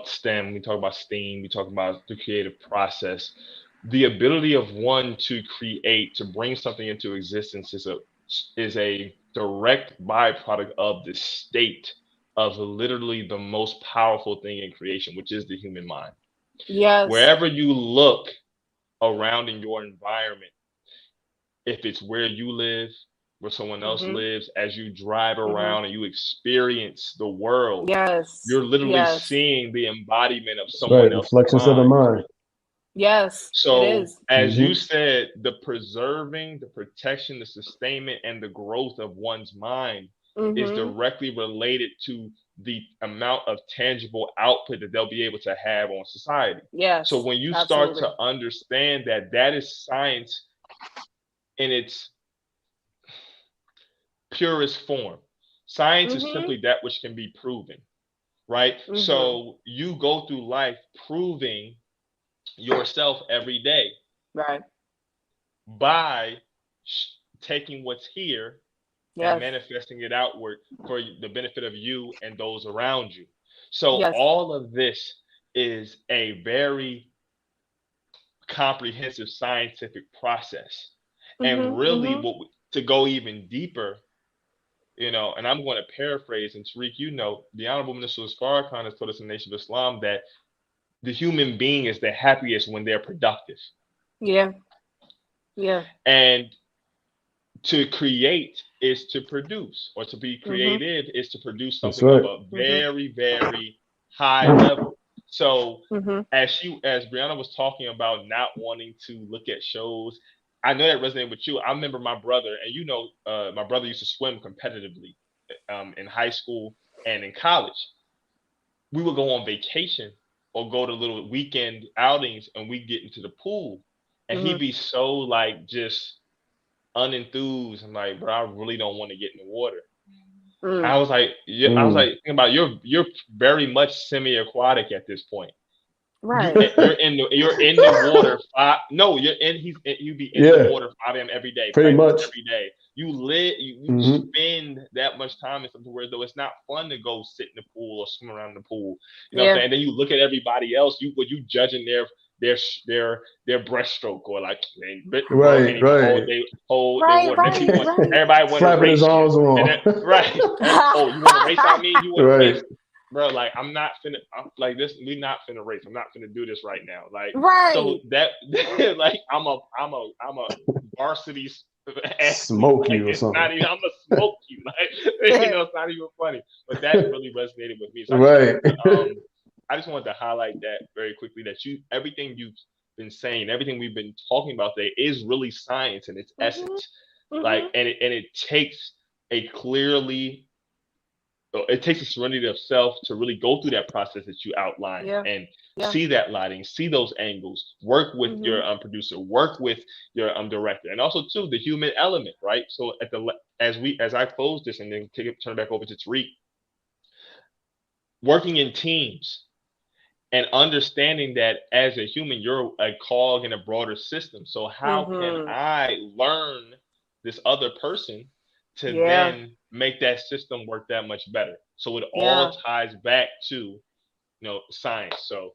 STEM, we talk about STEAM, we talk about the creative process, the ability of one to create, to bring something into existence is a direct byproduct of the state of literally the most powerful thing in creation, which is the human mind. Yes. Wherever you look around in your environment, if it's where you live, where someone else lives, as you drive around and you experience the world, you're literally seeing the embodiment of someone else's reflections of the mind. Yes. So it is. as you said, the preserving, the protection, the sustainment, and the growth of one's mind is directly related to the amount of tangible output that they'll be able to have on society. Yes. So when you start to understand that is science in its purest form. Science is simply that which can be proven, right? So you go through life proving yourself every day, right, by taking what's here and manifesting it outward for the benefit of you and those around you. So all of this is a very comprehensive scientific process. And really, to go even deeper, and I'm going to paraphrase, and Tariq, the Honorable Minister Farrakhan has told us in the Nation of Islam that the human being is the happiest when they're productive. Yeah. And to create is to produce, or to be creative is to produce something of a very, very high level. So as Brianna was talking about not wanting to look at shows, I know that resonated with you. I remember my brother, and my brother used to swim competitively in high school and in college. We would go on vacation or go to little weekend outings, and we'd get into the pool, and he'd be so just unenthused. I'm like, bro, I really don't want to get in the water. I was like, I was like, thinking about you're very much semi-aquatic at this point. Right. You're in the water. You be in the water 5 a.m. every day. Pretty much every day. you spend that much time in something where though it's not fun to go sit in the pool or swim around the pool. You know what I'm saying? And then you look at everybody else, you judging their breaststroke or like right. everybody want to slapping his race arms you. wrong. Right. Oh, you want to race on me? You want to race? Bro, like I'm like this. We not finna race. I'm not finna do this right now. Like, so that like I'm a varsity smoke like, you or something. I'm gonna smoke you. Like, you know, it's not even funny. But that really resonated with me. So I just wanted to highlight that very quickly. That everything you've been saying, everything we've been talking about today is really science in its essence. Like, and it takes a serenity of self to really go through that process that you outlined and see that lighting, see those angles, work with your producer, work with your director, and also too the human element, right? So as I close this and then turn it back over to Tariq, working in teams and understanding that as a human, you're a cog in a broader system. So how can I learn this other person to then make that system work that much better? So it all ties back to, science. So,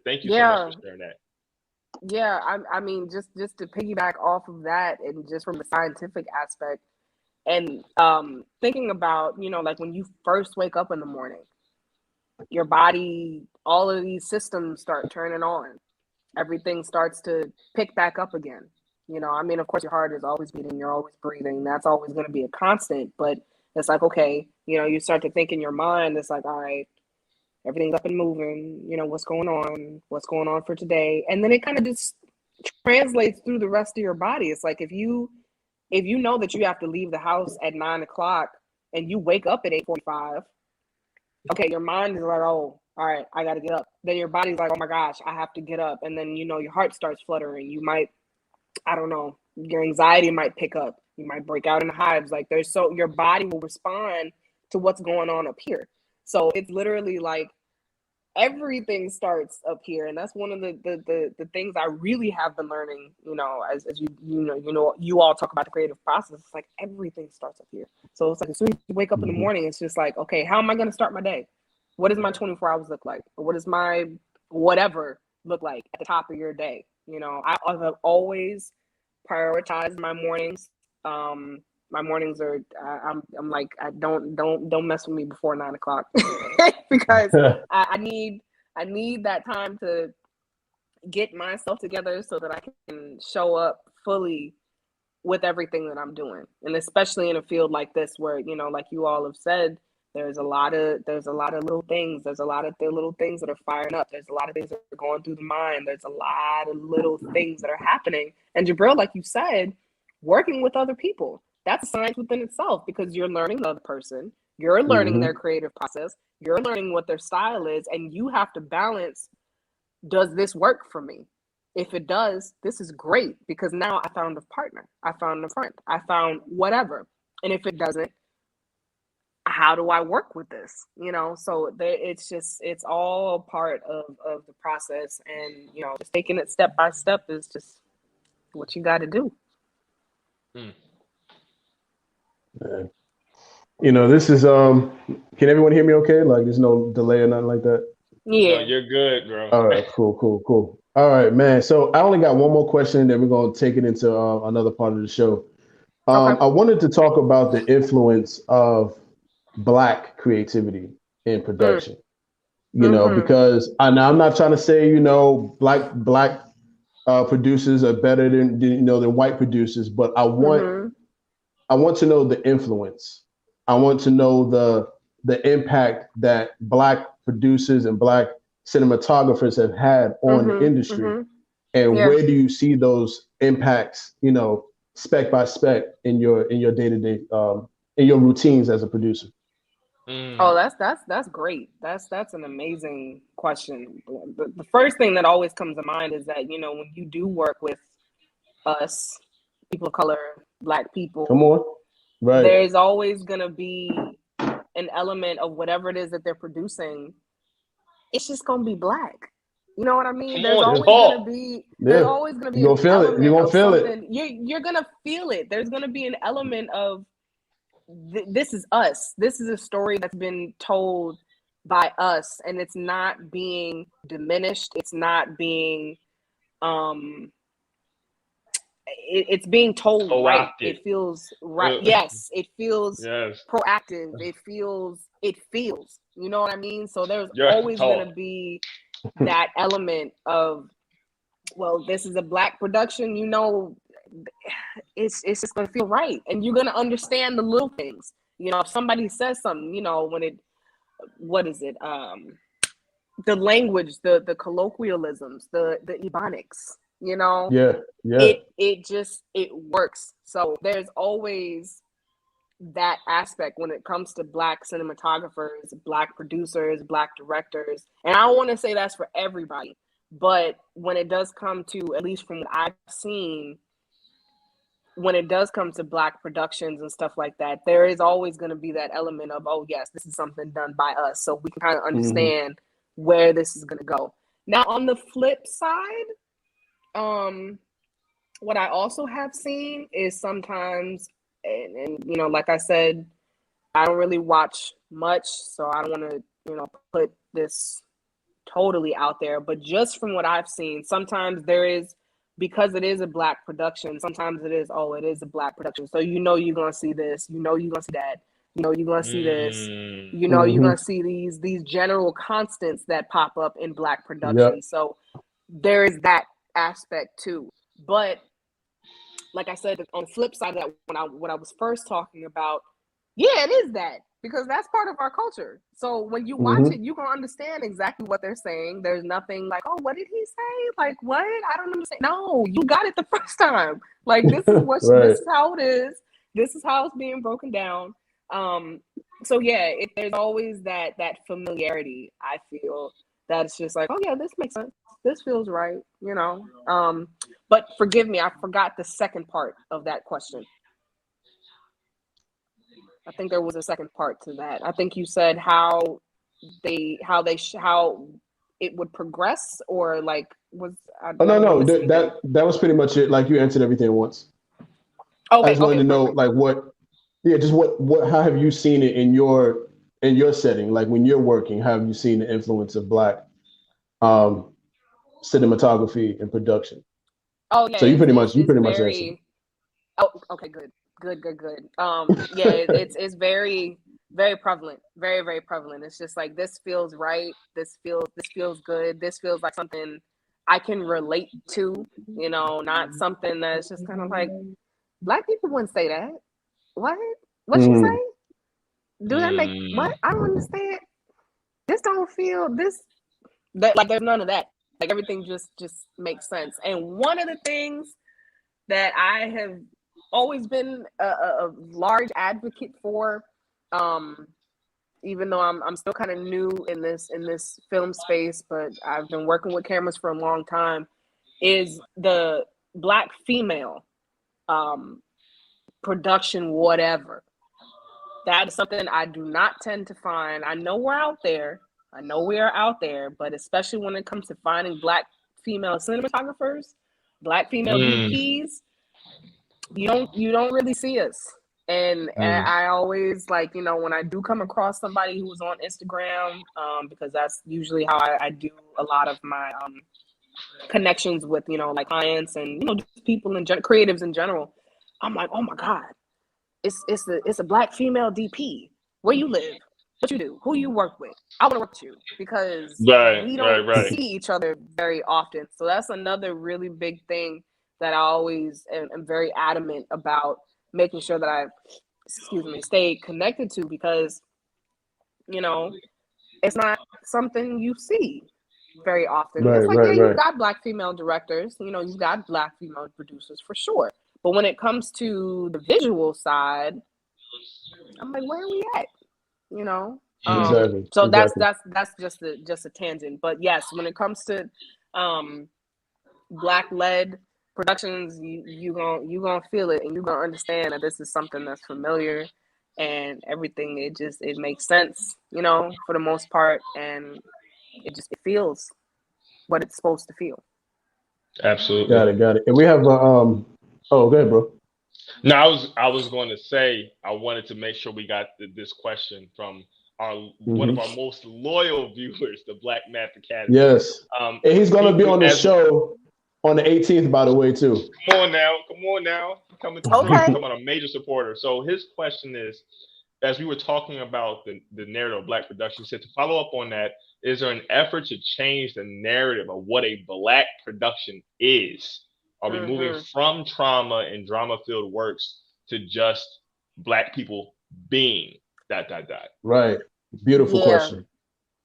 thank you so much for sharing that. Yeah, I mean, just to piggyback off of that, and just from the scientific aspect, and thinking about, like when you first wake up in the morning, your body, all of these systems start turning on. Everything starts to pick back up again. I mean, of course, your heart is always beating, you're always breathing. That's always going to be a constant. But it's like, okay, you start to think in your mind, it's like, all right, everything's up and moving. What's going on? What's going on for today? And then it kind of just translates through the rest of your body. It's like if you know that you have to leave the house at 9:00 and you wake up at 8:45, okay, your mind is like, oh, all right, I got to get up. Then your body's like, oh my gosh, I have to get up. And then, your heart starts fluttering. You might, I don't know, your anxiety might pick up. You might break out in hives. Like your body will respond to what's going on up here. So it's literally like everything starts up here. And that's one of the things I really have been learning, as you all talk about the creative process. It's like everything starts up here. So it's like as soon as you wake up in the morning, it's just like, okay, how am I going to start my day? What does my 24 hours look like? Or what does my whatever look like at the top of your day? I have always prioritized my mornings. My mornings are I'm like, I don't mess with me before 9:00 because I need that time to get myself together so that I can show up fully with everything that I'm doing. And especially in a field like this where, like you all have said, there's a lot of little things. There's a lot of the little things that are firing up. There's a lot of things that are going through the mind. There's a lot of little things that are happening. And Jabril, like you said, working with other people, that's a science within itself because you're learning the other person. You're learning their creative process. You're learning what their style is. And you have to balance, does this work for me? If it does, this is great because now I found a partner. I found a friend. I found whatever. And if it doesn't, how do I work with this? So it's all part of the process. And, just taking it step by step is just what you got to do. This is, can everyone hear me okay? Like there's no delay or nothing like that? Yeah. No, you're good, bro. All right, cool. All right, man. So I only got one more question, then we're going to take it into another part of the show. Okay. I wanted to talk about the influence of Black creativity in production, because I'm not trying to say, Black producers are better than white producers, but I want to know the influence. I want to know the impact that Black producers and Black cinematographers have had on the industry, and where do you see those impacts, spec by spec in your day-to-day, in your routines as a producer? Oh, that's great. That's an amazing question. The first thing that always comes to mind is that, when you do work with us, people of color, Black people, come on, right? There's always going to be an element of whatever it is that they're producing. It's just going to be Black. You know what I mean? Come There's on, always talk. gonna be Yeah. You're an gonna feel it. You're element gonna of feel it. something. You're gonna feel it. There's gonna be an element of this is us. This is a story that's been told by us, and it's not being diminished. It's not being it's being told right. Proactive. It feels right. Yes, it feels Yes. proactive. It feels. You know what I mean? So there's Yeah, always talk. gonna be that element of, well, this is a Black production. You know, it's just gonna feel right, and you're gonna understand the little things. You know, if somebody says something, you know, when it, what is it? The language, the colloquialisms, the ebonics. You know, Yeah. Yeah. it works. So there's always that aspect when it comes to Black cinematographers, Black producers, Black directors. And I don't want to say that's for everybody, but when it does come to, at least from what I've seen, when it does come to Black productions and stuff like that, there is always going to be that element of, oh yes, this is something done by us. So we can kind of understand where this is going to go. Now, on the flip side, what I also have seen is sometimes, and you know, like I said, I don't really watch much, so I don't want to, you know, put this totally out there, but just from what I've seen, sometimes there is, because it is a Black production, sometimes it is, oh, it is a Black production. So you know you're gonna see this, you know you're gonna see that, you know you're gonna see this, you know you're gonna see these general constants that pop up in Black production. Yep. So there is that aspect too. But like I said, on the flip side of that, what I was first talking about, yeah, it is that, because that's part of our culture. So when you watch it, you can understand exactly what they're saying. There's nothing like, oh, what did he say? Like, what? I don't understand. No, you got it the first time. Like, this is what Right. this is how it is. This is how it's being broken down. So yeah, there's always that familiarity. I feel that it's just like, oh yeah, this makes sense. This feels right, you know. But forgive me, I forgot the second part of that question. I think there was a second part to that. I think you said how it would progress, or like was. Oh no, Did I no, miss anything? that was pretty much it. Like, you answered everything at once. Okay, I just wanted to know, perfect. like, how have you seen it in your setting? Like, when you're working, how have you seen the influence of Black cinematography and production? Oh yeah, So you pretty much answered. very. Oh, okay, good. Yeah, it's very, very prevalent, very, very prevalent. It's just like, this feels right. This feels good. This feels like something I can relate to. You know, not something that's just kind of like, Black people wouldn't say that. What? What she say? Do that make what? I don't understand. This don't feel this. That, like, there's none of that. Like, everything just makes sense. And one of the things that I have always been a large advocate for, even though I'm still kind of new in this film space, but I've been working with cameras for a long time, is the Black female production, whatever. That is something I do not tend to find. I know we're out there. I know we are out there, but especially when it comes to finding Black female cinematographers, Black female DPs, you don't really see us. And I always, like, you know, when I do come across somebody who's on Instagram, because that's usually how I do a lot of my connections with, you know, like, clients and, you know, just people in creatives in general. I'm like, oh my God, it's a Black female DP. Where you live? What you do? Who you work with? I want to work with you, because we don't see each other very often. So that's another really big thing that I always am very adamant about, making sure that I, stay connected to, because, you know, it's not something you see very often. Right, It's like, right, yeah, right. you've got Black female directors, you know, you've got Black female producers for sure. But when it comes to the visual side, I'm like, where are we at? You know? Exactly. So Exactly. that's just a tangent. But yes, when it comes to Black led productions, you gonna feel it, and you gonna understand that this is something that's familiar, and everything, it makes sense, you know, for the most part, and it feels what it's supposed to feel. Absolutely. Got it. And we have oh, go ahead, bro. No, I was going to say I wanted to make sure we got this question from one of our most loyal viewers, the Black Math Academy. Yes. And he's going to be on the show on the 18th, by the way, too. Come on now. Coming on a major supporter. So his question is, as we were talking about the narrative of Black production, he said to follow up on that, is there an effort to change the narrative of what a Black production is? Are we moving from trauma and drama-filled works to just Black people being ... Right. Beautiful question.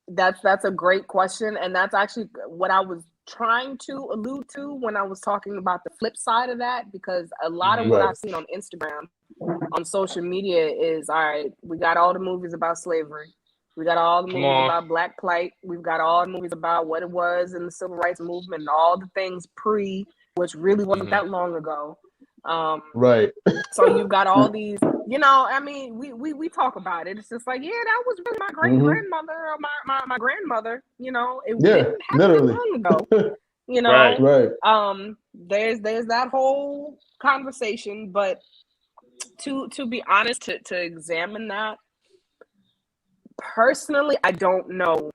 That's a great question. And that's actually what I was trying to allude to when I was talking about the flip side of that, because a lot of what I've seen on Instagram, on social media is, all right, we got all the movies about slavery. We got all the movies about Black plight. We've got all the movies about what it was in the civil rights movement and all the things which really wasn't that long ago. Right. So you've got all these, I mean, we talk about it. It's just like, yeah, that was really my great grandmother or my grandmother. It didn't happen long ago. Right. There's that whole conversation, but to be honest, to examine that personally, I don't know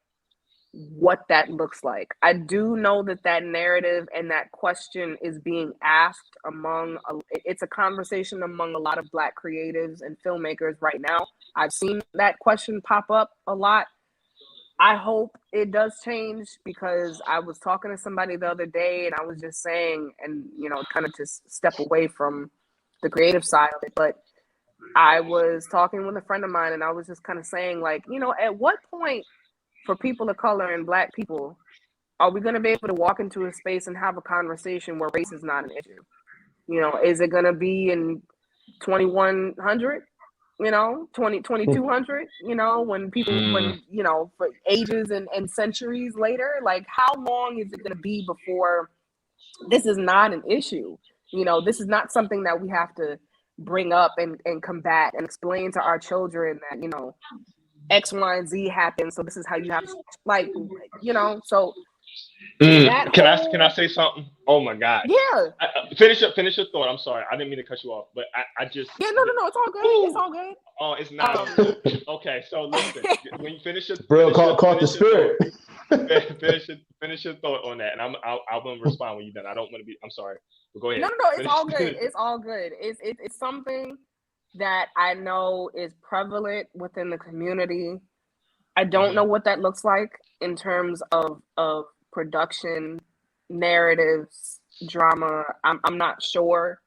what that looks like. I do know that narrative and that question is being asked it's a conversation among a lot of Black creatives and filmmakers right now. I've seen that question pop up a lot. I hope it does change, because I was talking to somebody the other day and I was just saying, and kind of to step away from the creative side of it, but I was talking with a friend of mine and I was just kind of saying, like, at what point for people of color and Black people are we going to be able to walk into a space and have a conversation where race is not an issue? Is it going to be in 2100, 2200, when people, for ages and centuries later, like, how long is it going to be before this is not an issue? This is not something that we have to bring up and combat and explain to our children that, X, Y, and Z happens, so this is how you have to, like, so can I say something? Oh my God. Yeah. Finish your thought. I'm sorry. I didn't mean to cut you off, but I just. Yeah, no, it's all good. It's all good. Oh, it's not. Okay, so listen. When you finish your caught the spirit. Finish your thought on that, and I'm gonna respond when you're done. I don't want to be. I'm sorry. But go ahead. No, it's all good. It's all good. It's something that I know is prevalent within the community. I don't know what that looks like in terms of production, narratives, drama. I'm not sure.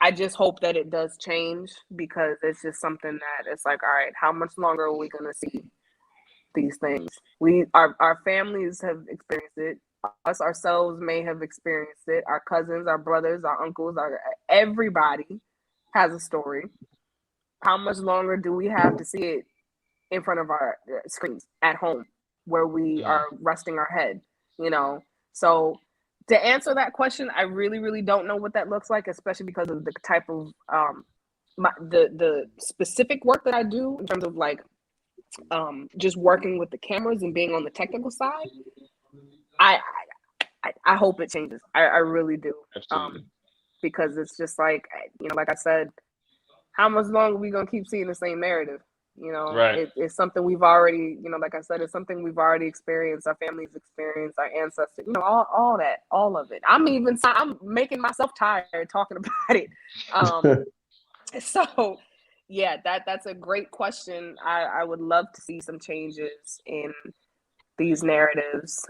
I just hope that it does change, because it's just something that it's like, all right, how much longer are we going to see these things? Our families have experienced it. Us ourselves may have experienced it. Our cousins, our brothers, our uncles, everybody has a story. How much longer do we have to see it in front of our screens at home, where we are resting our head? So to answer that question, I really, really don't know what that looks like, especially because of the type of the specific work that I do in terms of, like, just working with the cameras and being on the technical side. I hope it changes. I really do. Because it's just like, like I said, how much longer are we going to keep seeing the same narrative? Right. It's something we've already, like I said, it's something we've already experienced, our families experienced, our ancestors, all of it. I'm making myself tired talking about it. So yeah, that's a great question. I would love to see some changes in these narratives.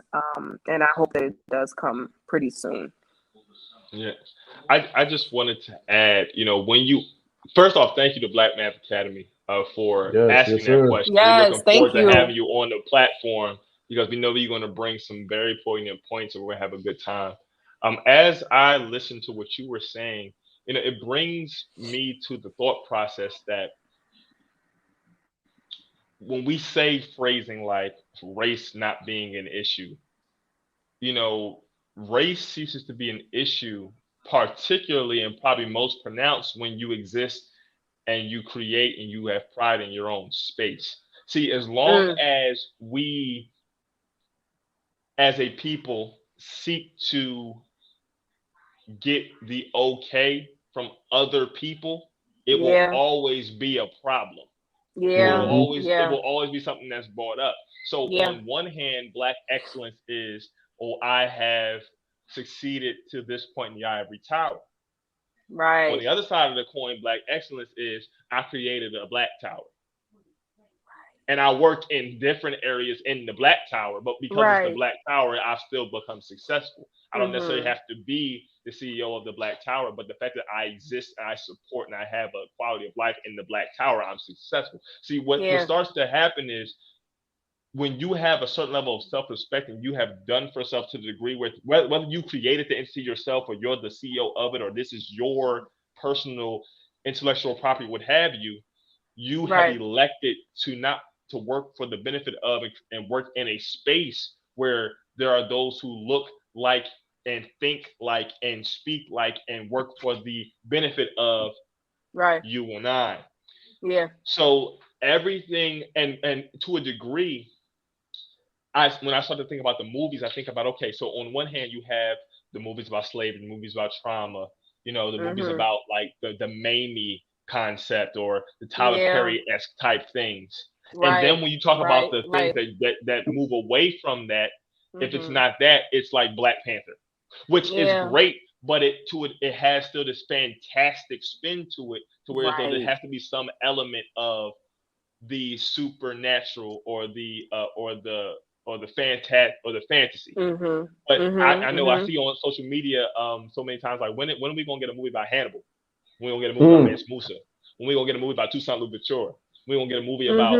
And I hope that it does come pretty soon. Yeah. I just wanted to add, first off, thank you to Black Math Academy for asking that question. Yes, we're looking forward to having you on the platform, because we know that you're going to bring some very poignant points and we're going to have a good time. As I listened to what you were saying, it brings me to the thought process that when we say phrasing like race not being an issue, race ceases to be an issue, particularly and probably most pronounced when you exist and you create and you have pride in your own space. See, as long as we as a people seek to get the okay from other people, it will always be a problem. Yeah. It will always be something that's brought up. So on one hand, Black excellence is, oh, I have succeeded to this point in the ivory tower. Right. On the other side of the coin, Black excellence is, I created a Black tower. And I worked in different areas in the Black tower, but because it's the Black tower, I've still become successful. I don't necessarily have to be the CEO of the Black tower, but the fact that I exist and I support and I have a quality of life in the Black tower, I'm successful. See, what starts to happen is when you have a certain level of self-respect and you have done for yourself to the degree where whether you created the entity yourself or you're the CEO of it, or this is your personal intellectual property, what have you, you have elected to work for the benefit of and work in a space where there are those who look like and think like and speak like and work for the benefit of you and I. Yeah. So everything, and to a degree, when I start to think about the movies, I think about, okay, so on one hand, you have the movies about slavery, movies about trauma, the movies about like the Mamie concept or the Tyler Perry-esque type things. And then when you talk about the things that move away from that, if it's not that, it's like Black Panther, which is great, but it has still this fantastic spin to it, to where though there has to be some element of the supernatural or the fantasy. But I know I see on social media so many times, like when are we gonna get a movie about Hannibal? When we gonna get a movie about Mansa Musa? When we gonna get a movie about Toussaint Louverture? We gonna get a movie about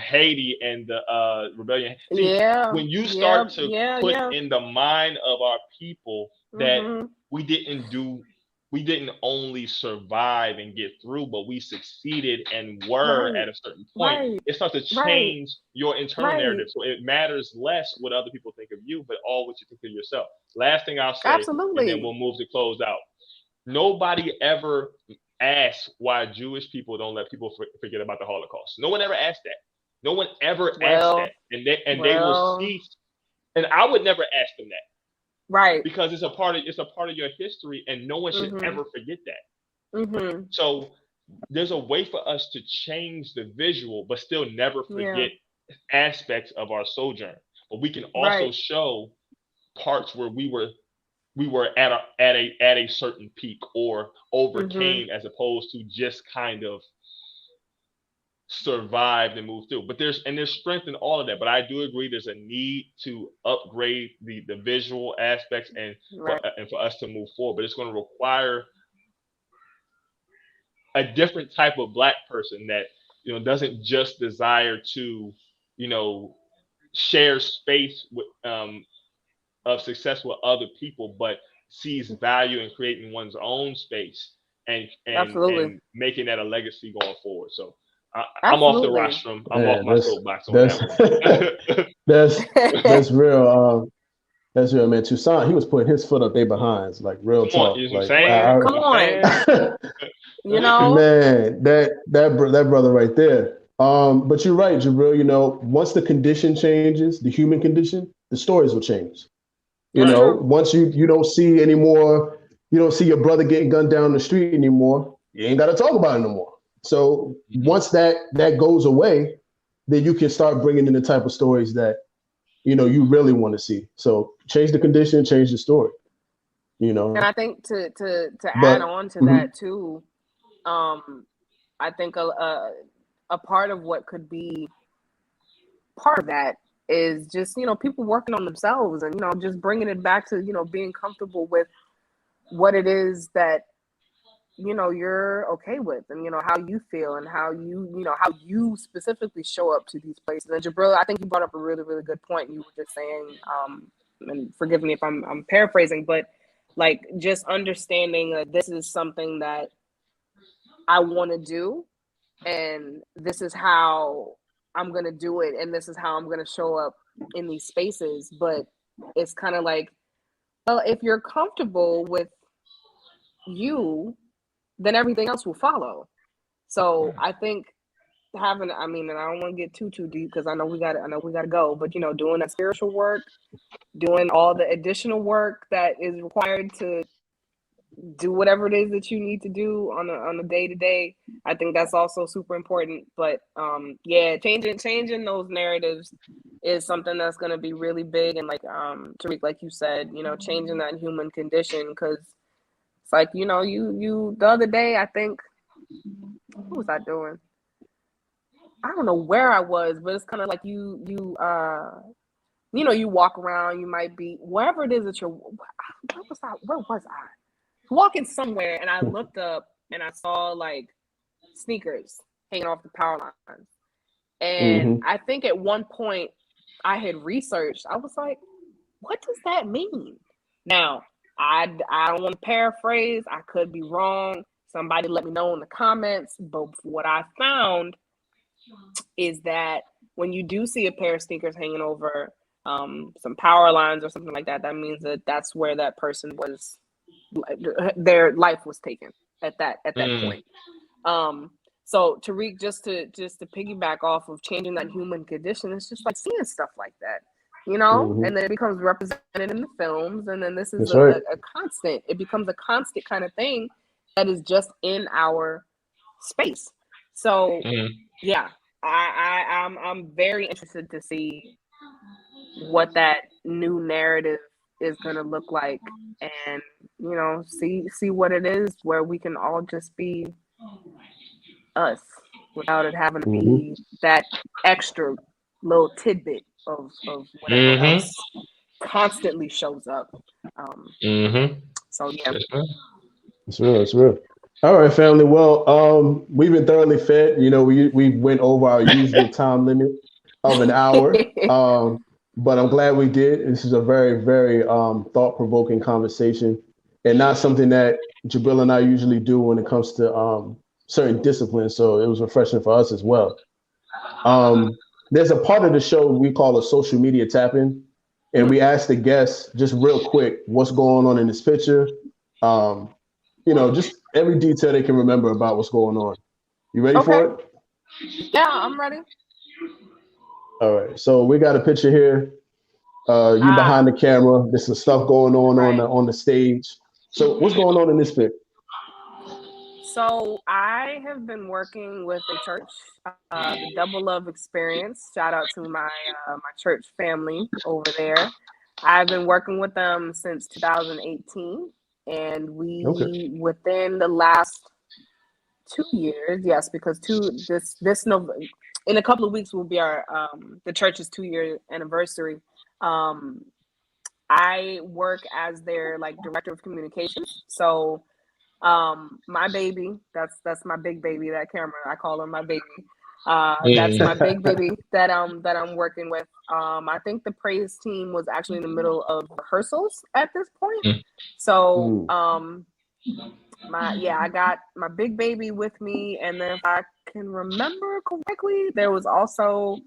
Haiti and the rebellion. See, when you start to put in the mind of our people that we didn't only survive and get through, but we succeeded and were at a certain point. It starts to change your internal narrative. So it matters less what other people think of you, but all what you think of yourself. Last thing I'll say, and then we'll move to close out. Nobody ever asked why Jewish people don't let people forget about the Holocaust. No one ever asked that. No one ever asked that. And they will cease. And I would never ask them that. Right. Because it's a part of your history, and no one should ever forget that. So there's a way for us to change the visual, but still never forget aspects of our sojourn. But we can also show parts where we were at a certain peak or overcame, as opposed to just kind of survived and moved through. But there's strength in all of that. But I do agree there's a need to upgrade the visual aspects and for us to move forward. But it's going to require a different type of Black person that doesn't just desire to share space with of success with other people, but sees value in creating one's own space and making that a legacy going forward. So I'm off the rostrum. I'm off my soapbox on that one. That's real. That's real, man. Toussaint, he was putting his foot up their behinds, like real talk. Come on. Man, that brother right there. But you're right, Jabril. Once the condition changes, the human condition, the stories will change. Once you don't see anymore, you don't see your brother getting gunned down the street anymore, you ain't got to talk about it no more. So once that goes away, then you can start bringing in the type of stories that, you really want to see. So change the condition, change the story, And I think to add on to that too, I think a part of what could be part of that is just, people working on themselves and, just bringing it back to, being comfortable with what it is that, you're okay with and, how you feel and how how you specifically show up to these places. And Jabril, I think you brought up a really, really good point. You were just saying, and forgive me if I'm paraphrasing, but like just understanding that this is something that I want to do and this is how I'm going to do it. And this is how I'm going to show up in these spaces. But it's kind of like, well, if you're comfortable with you, then everything else will follow. So I think having, I mean, and I don't want to get too deep because I know we got to go, but you know, doing that spiritual work, doing all the additional work that is required to do whatever it is that you need to do on a day to day. I think that's also super important. But yeah, changing those narratives is something that's going to be really big. And like Tariq, like you said, you know, changing that human condition, because it's like, you know, you the other day, I think, what was I doing? I don't know where I was, but it's kind of like you know, you walk around, you might be wherever it is that you're. Where was I? Walking somewhere, and I looked up and I saw like sneakers hanging off the power lines. And I think at one point I had researched, I was like, what does that mean? Now, I don't want to paraphrase, I could be wrong. Somebody let me know in the comments, but what I found is that when you do see a pair of sneakers hanging over some power lines or something like that, that means that that's where that person was, their life was taken at that point. So Tariq, just to piggyback off of changing that human condition, it's just like seeing stuff like that, you know, and then it becomes represented in the films, and then this is a constant. It becomes a constant kind of thing that is just in our space. So yeah, I'm very interested to see what that new narrative is going to look like, and you know, see what it is where we can all just be us without it having to be that extra little tidbit of whatever else constantly shows up. So yeah, it's real. All right, family. Well, we've been thoroughly fed. You know, we went over our usual time limit of an hour. But I'm glad we did. This is a very, very thought-provoking conversation, and not something that Jabril and I usually do when it comes to certain disciplines. So it was refreshing for us as well. There's a part of the show we call a social media tap-in, and we ask the guests just real quick, what's going on in this picture? You know, just every detail they can remember about what's going on. You ready for it? Yeah, I'm ready. All right, so we got a picture here. You behind the camera. There's some stuff going on the stage. So what's going on in this pic? So I have been working with a church, the Double Love Experience. Shout out to my church family over there. I've been working with them since 2018, and we within the last 2 years, yes, because this November, in a couple of weeks will be our the church's 2-year anniversary. I work as their like director of communications. So my baby, that's my big baby, that camera, I call her my baby. That's my big baby that I'm working with. I think the praise team was actually in the middle of rehearsals at this point. So I got my big baby with me, and then if I can remember correctly, there was also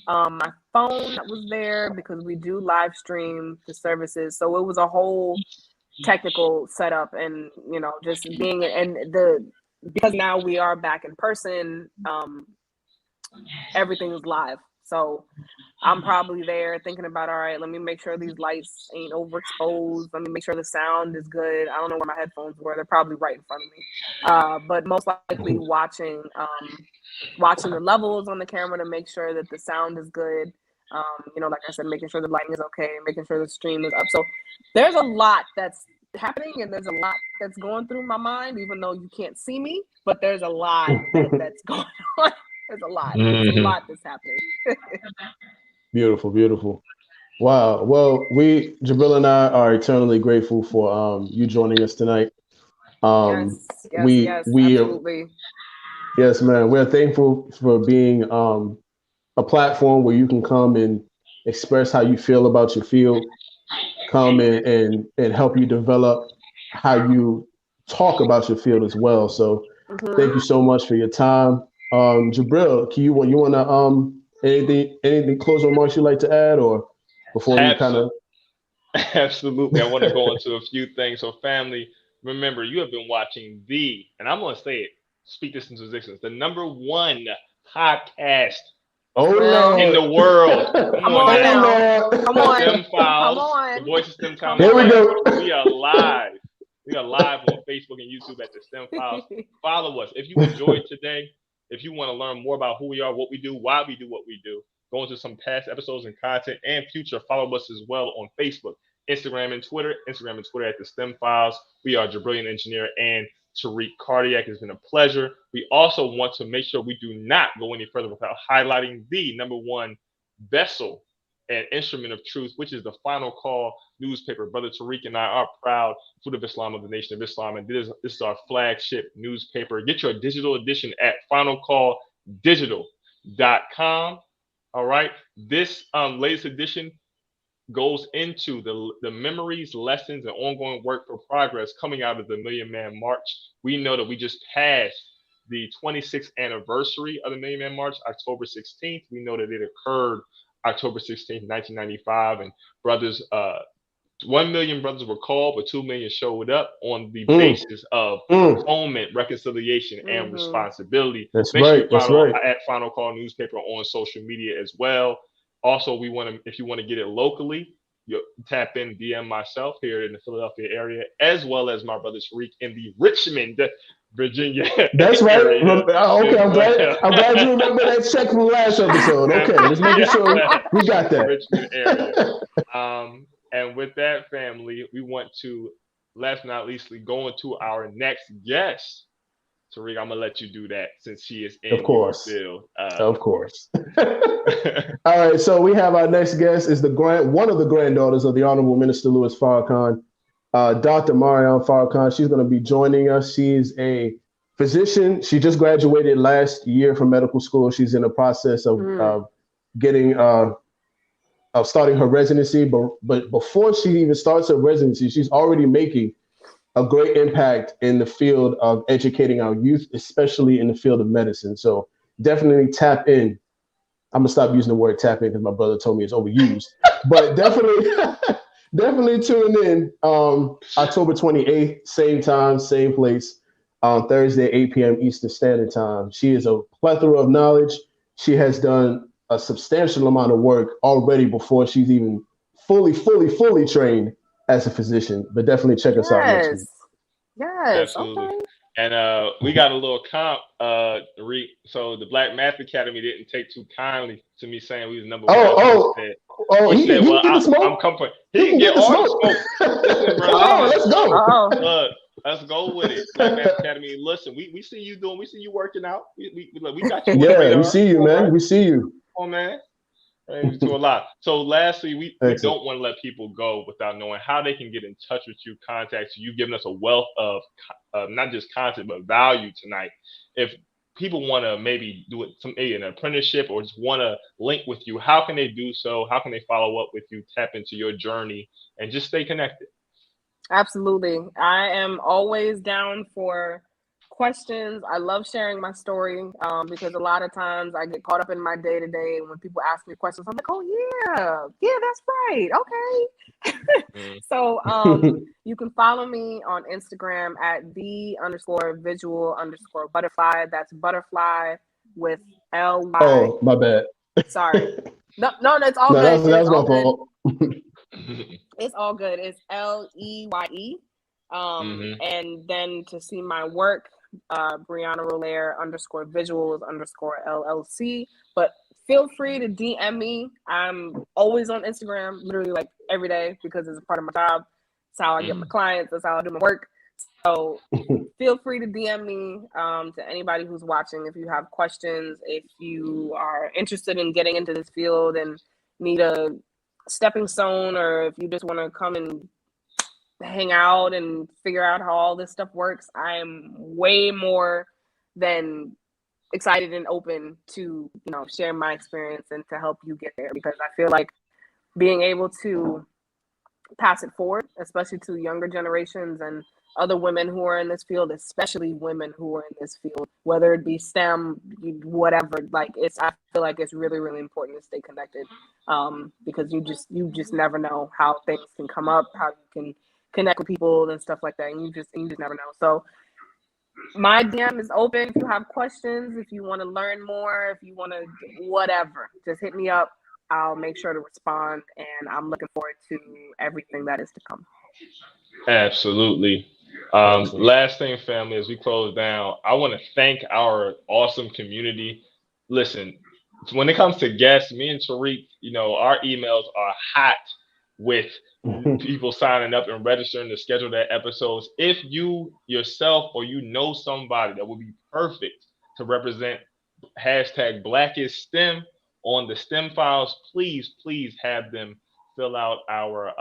my phone that was there because we do live stream the services. So it was a whole technical setup, and you know, just being because now we are back in person, everything is live. So I'm probably there thinking about, all right, let me make sure these lights ain't overexposed. Let me make sure the sound is good. I don't know where my headphones were. They're probably right in front of me. But most likely watching the levels on the camera to make sure that the sound is good. You know, like I said, making sure the lighting is okay, making sure the stream is up. So there's a lot that's happening, and there's a lot that's going through my mind, even though you can't see me, but there's a lot that's going on. There's a lot. There's a lot that's happening. Beautiful, beautiful. Wow. Well, Jabril and I are eternally grateful for you joining us tonight. Yes, absolutely. Yes, man. We're thankful for being a platform where you can come and express how you feel about your field, come and help you develop how you talk about your field as well. So thank you so much for your time. Jabril, you want to anything closing remarks you'd like to add, or before we kind of? Absolutely, I want to go into a few things. So, family, remember, you have been watching and I'm going to say it, speak this into existence, the #1 podcast Oh Well, Lord. in the world. come on now. Lord. Come on. STEM Files, Come on. the Voice of STEM Come Talent. Here we on. go. We are live. We are live on Facebook and YouTube at the STEM Files. Follow us. If you enjoyed today, if you want to learn more about who we are, what we do, why we do what we do, go into some past episodes and content and future. Follow us as well on Facebook, Instagram, and Twitter. Instagram and Twitter at the STEM Files. We are Brilliant Engineer and Tariq Cardiac. It's been a pleasure. We also want to make sure we do not go any further without highlighting the #1 vessel and instrument of truth, which is the Final Call newspaper. Brother Tariq and I are proud Fruit of Islam of the Nation of Islam, and this is our flagship newspaper. Get your digital edition at finalcalldigital.com. All right, this latest edition goes into the memories, lessons, and ongoing work for progress coming out of the Million Man March. We know that we just passed the 26th anniversary of the Million Man March, October 16th. We know that it occurred October 16th, 1995, and brothers, 1 million brothers were called, but 2 million showed up on the basis of atonement, reconciliation, and responsibility. That's Make sure right. you That's follow right. at Final Call Newspaper on social media as well. Also, we want to, if you want to get it locally, you tap in, DM myself here in the Philadelphia area, as well as my brother Tariq in the Richmond, Virginia. That's right. area. Okay, I'm glad you remember that check from last episode. Okay, just making sure we got that. Richmond area. And with that, family, we want to, last but not least, go into our next guest. Tariq, I'm gonna let you do that since she is in your field. Of course. All right, so we have our next guest is one of the granddaughters of the Honorable Minister Louis Farrakhan, Dr. Mariam Farrakhan. She's going to be joining us. She's a physician. She just graduated last year from medical school. She's in the process of getting starting her residency. But before she even starts her residency, she's already making a great impact in the field of educating our youth, especially in the field of medicine. So definitely tap in. I'm gonna stop using the word tap in because my brother told me it's overused. But definitely tune in. October 28th, same time, same place, on Thursday, 8 p.m. Eastern Standard Time. She is a plethora of knowledge. She has done a substantial amount of work already before she's even fully trained as a physician. But definitely check us out next week. Yes. Absolutely. Okay. And we got a little comp. So the Black Math Academy didn't take too kindly to me saying we was #1. He said, "Well, I'm coming." He can get all the smoke. Listen, bro. Let's go. Look, let's go with it. Black Math Academy. Listen, we see you doing. We see you working out. We got you. Yeah, we see you, man. We see you. Oh man. We do a lot. So lastly, we don't want to let people go without knowing how they can get in touch with you, contact you. You've given us a wealth of not just content, but value tonight. If people want to maybe do it, an apprenticeship or just want to link with you, how can they do so? How can they follow up with you, tap into your journey, and just stay connected? Absolutely. I am always down for questions. I love sharing my story because a lot of times I get caught up in my day-to-day, and when people ask me questions, I'm like, oh yeah, that's right. Okay. So you can follow me on Instagram at the_visual_butterfly. That's butterfly with L-Y. Oh, my bad. Sorry. No, that's all good. That's my fault. It's all good. It's L-E-Y-E. And then to see my work, Brianna Rohlehr _Visuals _LLC. But feel free to DM me. I'm always on Instagram, literally like every day, because it's a part of my job. It's how I get my clients. That's how I do my work. So feel free to DM me to anybody who's watching. If you have questions, if you are interested in getting into this field and need a stepping stone, or if you just want to come and hang out and figure out how all this stuff works, I'm way more than excited and open to, share my experience and to help you get there, because I feel like being able to pass it forward, especially to younger generations and other women who are in this field, especially women who are in this field, whether it be STEM, whatever, I feel like it's really, really important to stay connected, because you just never know how things can come up, how you can connect with people and stuff like that, and you just never know. So My DM is open if you have questions, if you want to learn more, if you want to whatever, just hit me up. I'll make sure to respond, and I'm looking forward to everything that is to come. Absolutely. Awesome. Last thing, family, as we close down, I want to thank our awesome community. Listen, when it comes to guests, me and Tariq, our emails are hot with people signing up and registering to schedule their episodes. If you yourself or somebody that would be perfect to represent hashtag Blackest STEM on the STEM files, please have them fill out our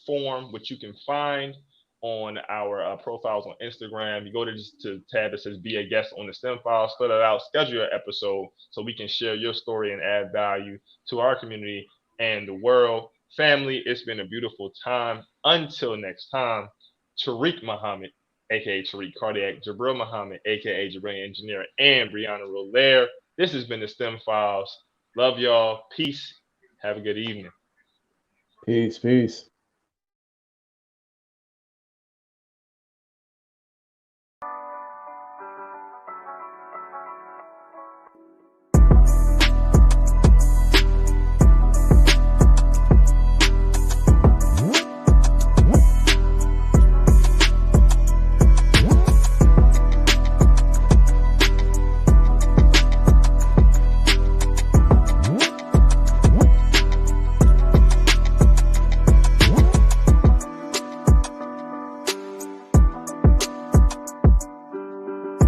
form, which you can find on our profiles on Instagram. You go to tab that says "Be a Guest on the STEM Files," fill it out, schedule your episode so we can share your story and add value to our community and the world. Family, it's been a beautiful time. Until next time, Tariq Muhammad, aka Tariq Cardiac, Jabril Muhammad, aka Jabril Engineer, and Brianna Rohlehr. This has been the STEM Files. Love y'all. Peace. Have a good evening. Peace.